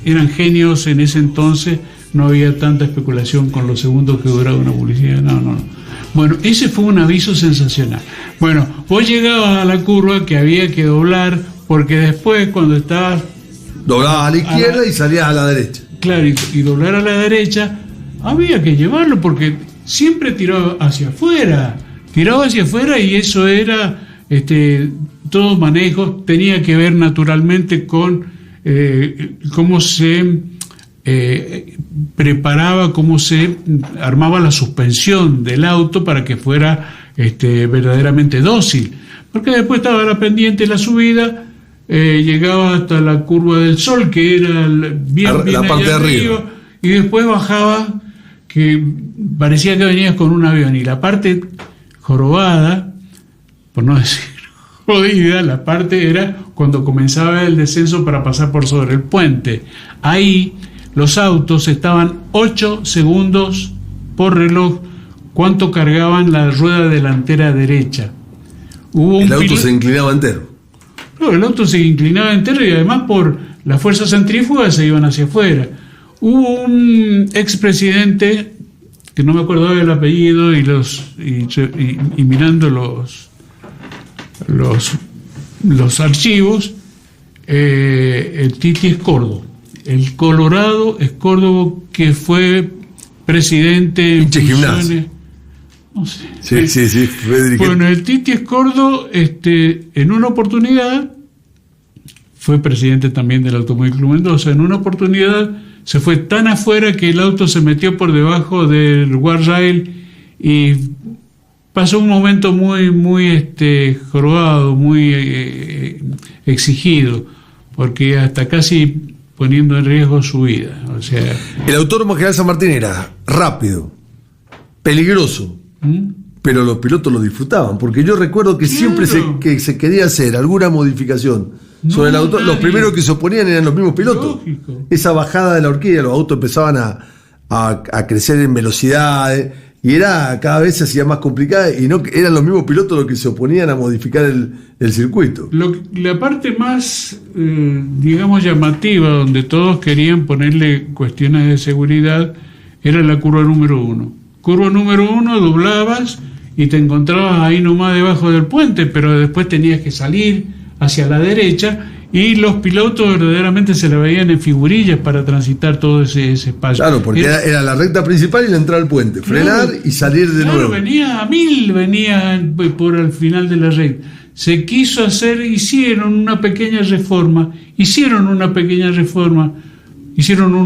eran genios en ese entonces, no había tanta especulación con los segundos que duraba una publicidad, no. Bueno, ese fue un aviso sensacional. Bueno, vos llegabas a la curva que había que doblar, porque después cuando estabas... Doblabas a la izquierda y salías a la derecha. Claro, y doblar a la derecha, había que llevarlo porque siempre tiraba hacia afuera y eso era, todo manejo tenía que ver naturalmente con cómo se preparaba, cómo se armaba la suspensión del auto para que fuera verdaderamente dócil, porque después estaba la pendiente, la subida, llegaba hasta la curva del Sol, que era bien la parte de arriba, y después bajaba, que parecía que venías con un avión, y la parte jorobada, por no decir jodida, la parte era cuando comenzaba el descenso para pasar por sobre el puente. Ahí los autos estaban 8 segundos por reloj cuánto cargaban la rueda delantera derecha. El auto se inclinaba entero. No, el auto se inclinaba entero y además por la fuerza centrífuga se iban hacia afuera. Hubo un expresidente, que no me acordaba del apellido, y mirando los archivos, el Titi Escordo, el Colorado Escordo, que fue presidente en funciones, no sé. Sí, Federico. Bueno, el Titi Escordo, en una oportunidad, fue presidente también del Automóvil Club Mendoza, en una oportunidad se fue tan afuera que el auto se metió por debajo del guardrail y pasó un momento muy jorobado, muy exigido, porque hasta casi poniendo en riesgo su vida. El Autódromo General San Martín era rápido, peligroso, pero los pilotos lo disfrutaban, porque yo recuerdo que siempre que se quería hacer alguna modificación sobre el auto, los primeros que se oponían eran los mismos pilotos. Lógico. Esa bajada de la horquilla, los autos empezaban a crecer en velocidad, y cada vez se hacía más complicada, y no eran los mismos pilotos los que se oponían a modificar el circuito. La parte más, llamativa, donde todos querían ponerle cuestiones de seguridad, era la curva número 1. Curva número 1, doblabas y te encontrabas ahí nomás debajo del puente, pero después tenías que salir hacia la derecha y los pilotos verdaderamente se le veían en figurillas para transitar todo ese espacio. Claro, porque era la recta principal y la entrada al puente, frenar y salir de nuevo. Venía a 1000, venía por el final de la recta. Se quiso hacer, hicieron una pequeña reforma, hicieron un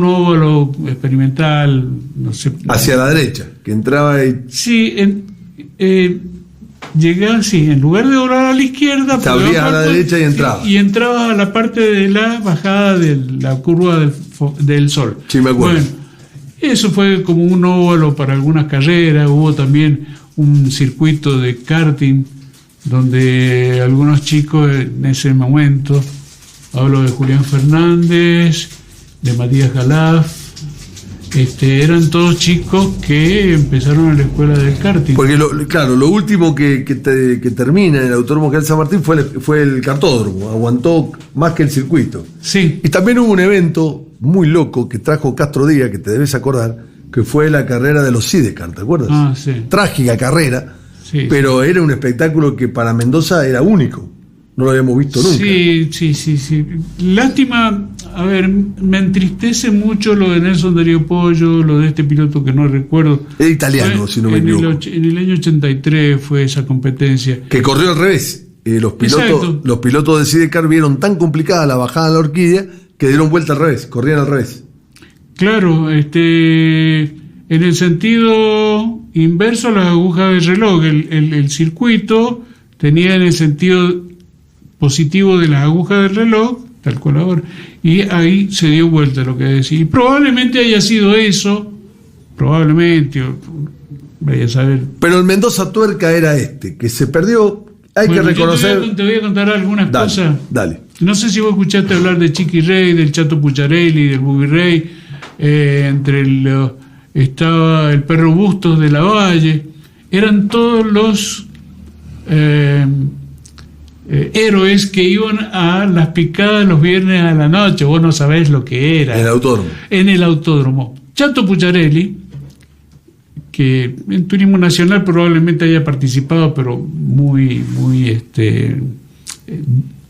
óvalo experimental, no sé. Hacia la derecha, que entraba ahí. Sí, llegabas, en lugar de doblar a la izquierda, te abrías a la derecha y entrabas. Y entrabas a la parte de la bajada de la curva del Sol. Sí, me acuerdo. Bueno, eso fue como un óvalo para algunas carreras. Hubo también un circuito de karting donde algunos chicos en ese momento, hablo de Julián Fernández, de Matías Galaf, eran todos chicos que empezaron en la escuela del karting. Porque lo último que termina en el Autódromo General San Martín fue el kartódromo, aguantó más que el circuito. Sí. Y también hubo un evento muy loco que trajo Castro Díaz, que te debes acordar, que fue la carrera de los Sidecar, ¿te acuerdas? Ah, sí. Trágica carrera, sí, pero era un espectáculo que para Mendoza era único. No lo habíamos visto nunca. Sí. Lástima, a ver, me entristece mucho lo de Nelson Darío Pollo, lo de este piloto que no recuerdo. Es italiano, si no me equivoco. En el año 83 fue esa competencia. Que corrió al revés. Los pilotos de Sidecar vieron tan complicada la bajada de la Orquídea que dieron vuelta al revés, corrían al revés. Claro, en el sentido inverso a las agujas del reloj, el circuito tenía en el sentido positivo de las agujas del reloj, tal cual ahora, y ahí se dio vuelta lo que decía. Y probablemente haya sido eso, vaya a saber. Pero el Mendoza Tuerca era que se perdió, que reconocer. Te voy a contar algunas cosas. Dale. No sé si vos escuchaste hablar de Chiqui Rey, del Chato Pucciarelli, del Buggy Rey, estaba el Perro Bustos de la Valle, eran todos los héroes que iban a las picadas los viernes a la noche. Vos no sabés lo que era. En el autódromo. Chato Pucciarelli, que en Turismo Nacional probablemente haya participado, pero muy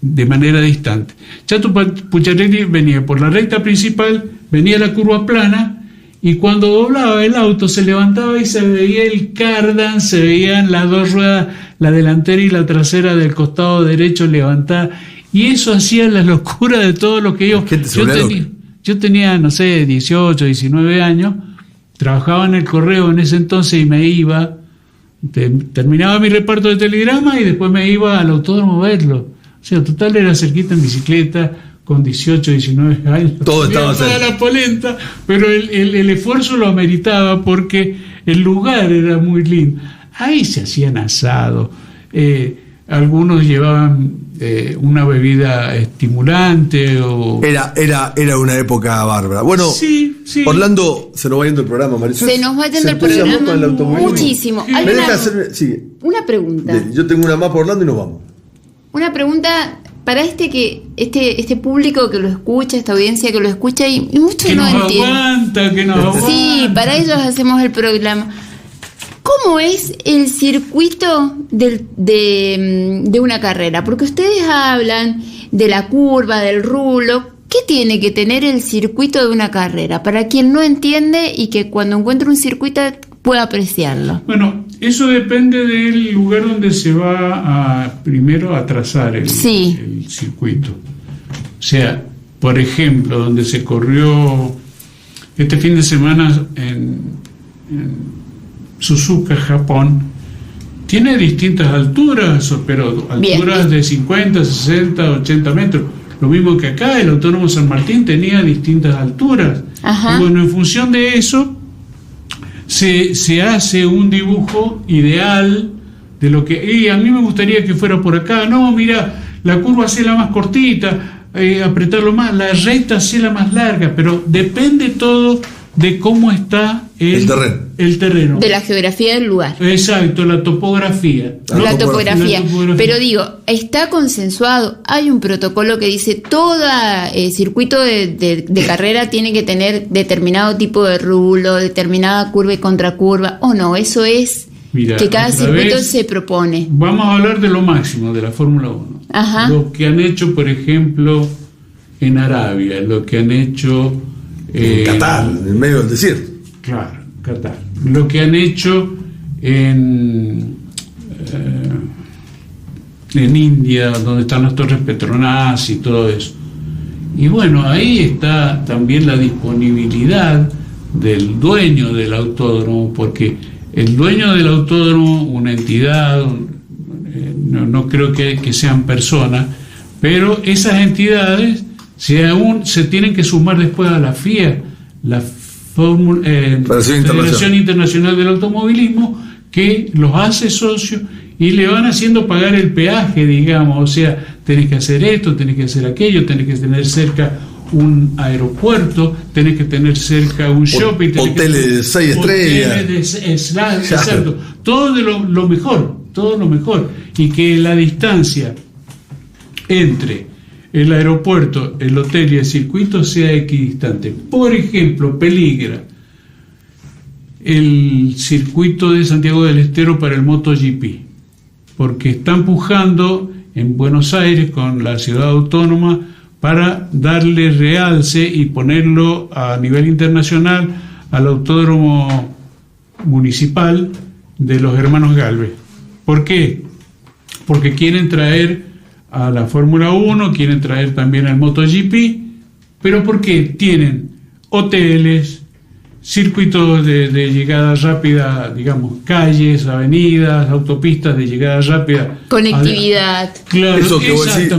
de manera distante. Chato Pucciarelli venía por la recta principal, venía la curva plana, y cuando doblaba el auto se levantaba y se veía el cardan, se veían las dos ruedas, la delantera y la trasera del costado derecho levantada, y eso hacía la locura de todo lo que yo tenía, no sé, 18, 19 años, trabajaba en el correo en ese entonces y me iba, terminaba mi reparto de telegrama y después me iba al autódromo a verlo. O sea, total era cerquita en bicicleta, con 18, 19 años. Todo estaba toda la polenta, pero el esfuerzo lo ameritaba porque el lugar era muy lindo. Ahí se hacían asados, algunos llevaban una bebida estimulante o... Era una época bárbara. Bueno, sí. Orlando, se nos va yendo el programa, Marisol. Se nos va yendo el programa muchísimo. ¿Me deja hacer una pregunta? Yo tengo una más por Orlando y nos vamos. Una pregunta para este público que lo escucha, esta audiencia que lo escucha y muchos no entienden. Que nos aguanta. Sí, para ellos hacemos el programa. ¿Cómo es el circuito de una carrera? Porque ustedes hablan de la curva, del rulo. ¿Qué tiene que tener el circuito de una carrera? Para quien no entiende y que cuando encuentre un circuito pueda apreciarlo. Bueno, eso depende del lugar donde se va primero a trazar el circuito. O sea, por ejemplo, donde se corrió este fin de semana en Suzuka, Japón, tiene distintas alturas, pero alturas de 50, 60, 80 metros. Lo mismo que acá, el Autódromo San Martín tenía distintas alturas. Ajá. Y bueno, en función de eso, se hace un dibujo ideal de lo que... a mí me gustaría que fuera por acá. No, mira, la curva hacela más cortita, apretarlo más, la recta hacela más larga, pero depende todo de cómo está el terreno. De la geografía del lugar. Exacto, la topografía. La topografía. Pero digo, está consensuado, hay un protocolo que dice todo circuito de carrera tiene que tener determinado tipo de rulo, determinada curva y contracurva, o no, eso es que cada circuito se propone. Vamos a hablar de lo máximo de la Fórmula 1. Ajá. Lo que han hecho, por ejemplo, en Arabia, lo que han hecho... en Qatar, en el medio del desierto. Claro, Qatar. Lo que han hecho en India, donde están las torres Petronas y todo eso. Y bueno, ahí está también la disponibilidad del dueño del autódromo, porque el dueño del autódromo, una entidad, no creo que sean personas, pero esas entidades se tienen que sumar después a la FIA, la Federación Internacional del Automovilismo, que los hace socios y le van haciendo pagar el peaje, digamos. O sea, tenés que hacer esto, tenés que hacer aquello, tenés que tener cerca un aeropuerto, tenés que tener cerca un shopping, hoteles de 6 estrellas. Exacto. Todo de lo mejor, todo lo mejor. Y que la distancia entre el aeropuerto, el hotel y el circuito sea equidistante. Por ejemplo, peligra el circuito de Santiago del Estero para el MotoGP, porque están pujando en Buenos Aires con la ciudad autónoma para darle realce y ponerlo a nivel internacional al autódromo municipal de los hermanos Galvez. ¿Por qué? Porque quieren traer a la Fórmula 1, quieren traer también al MotoGP, pero ¿por qué? Tienen hoteles, circuitos de llegada rápida, digamos, calles, avenidas, autopistas de llegada rápida. Conectividad. Claro, eso que vos decís,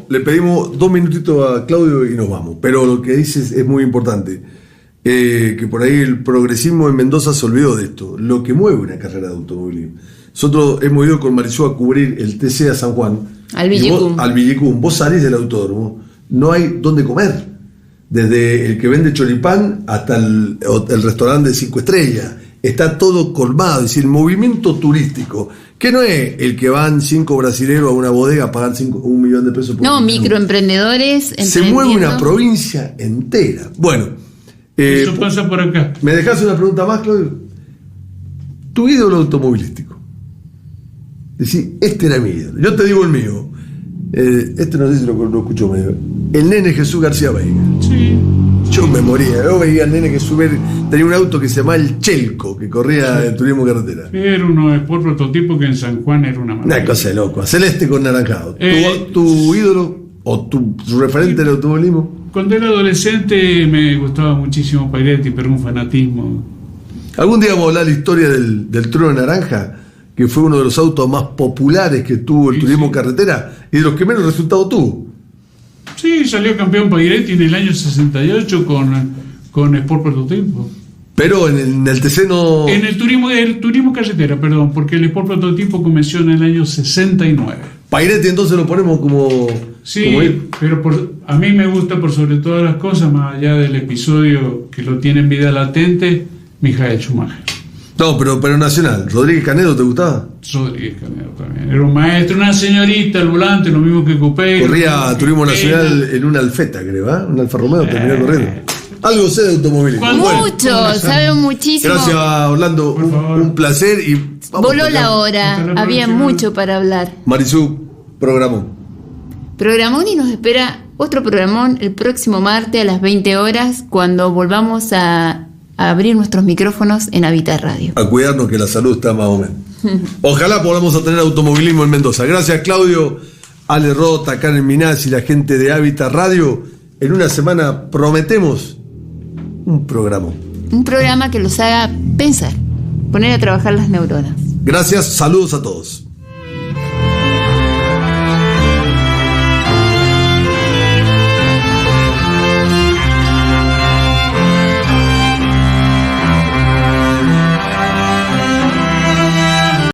le pedimos 2 minutitos a Claudio y nos vamos. Pero lo que dices es muy importante. Que por ahí el progresismo en Mendoza se olvidó de esto. Lo que mueve una carrera de automovilismo. Nosotros hemos ido con Marisú a cubrir el TC a San Juan. Al Villicum. Vos salís del autódromo, no hay dónde comer. Desde el que vende choripán hasta el restaurante de 5 estrellas. Está todo colmado. Es decir, el movimiento turístico, que no es el que van 5 brasileros a una bodega a pagar 1 millón de pesos por no, microemprendedores. Se mueve una provincia entera. Bueno, eso pasa por acá. ¿Me dejás una pregunta más, Claudio? Tu ídolo automovilístico. Decir, este era mi ídolo. Yo te digo el mío. Este no sé si lo escuchó medio. El nene Jesús García Veiga. Sí. Yo me moría. Yo veía al nene Jesús tenía un auto que se llamaba el Chelco, que corría en turismo carretera. Era uno de por prototipo que en San Juan era una maravilla. Una cosa de loco. Celeste con naranjado. ¿Tu ídolo o tu referente del automovilismo? Cuando era adolescente me gustaba muchísimo Pairetti, pero un fanatismo. Algún día vamos a hablar la historia del Trueno Naranja, que fue uno de los autos más populares que tuvo el turismo carretera y de los que menos resultado tuvo. Sí, salió campeón Pairetti en el año 68 con Sport Prototipo. Pero en el TC no... En el turismo carretera, perdón, porque el Sport Prototipo comenzó en el año 69. Pairetti entonces lo ponemos como... Sí, pero a mí me gusta por sobre todas las cosas, más allá del episodio que lo tiene en vida latente, Michael Schumacher. No, pero nacional. ¿Rodríguez Canedo te gustaba? Rodríguez Canedo también. Era un maestro, una señorita al volante, lo mismo que Coupé. Corría turismo nacional en una Alfeta, creo, ¿eh? Un Alfa Romeo terminó corriendo. Algo sé de automovilismo. Mucho, sabe muchísimo. Gracias, Orlando. Un placer. Y voló la hora. Había mucho para hablar. Marisú, programón. Programón, y nos espera otro programón el próximo martes a las 20 horas cuando volvamos a abrir nuestros micrófonos en Habitat Radio. A cuidarnos, que la salud está más o menos. Ojalá podamos a tener automovilismo en Mendoza. Gracias, Claudio, Ale Rota, Karen Minaz y la gente de Habitat Radio. En una semana prometemos un programa. Un programa que los haga pensar, poner a trabajar las neuronas. Gracias, saludos a todos.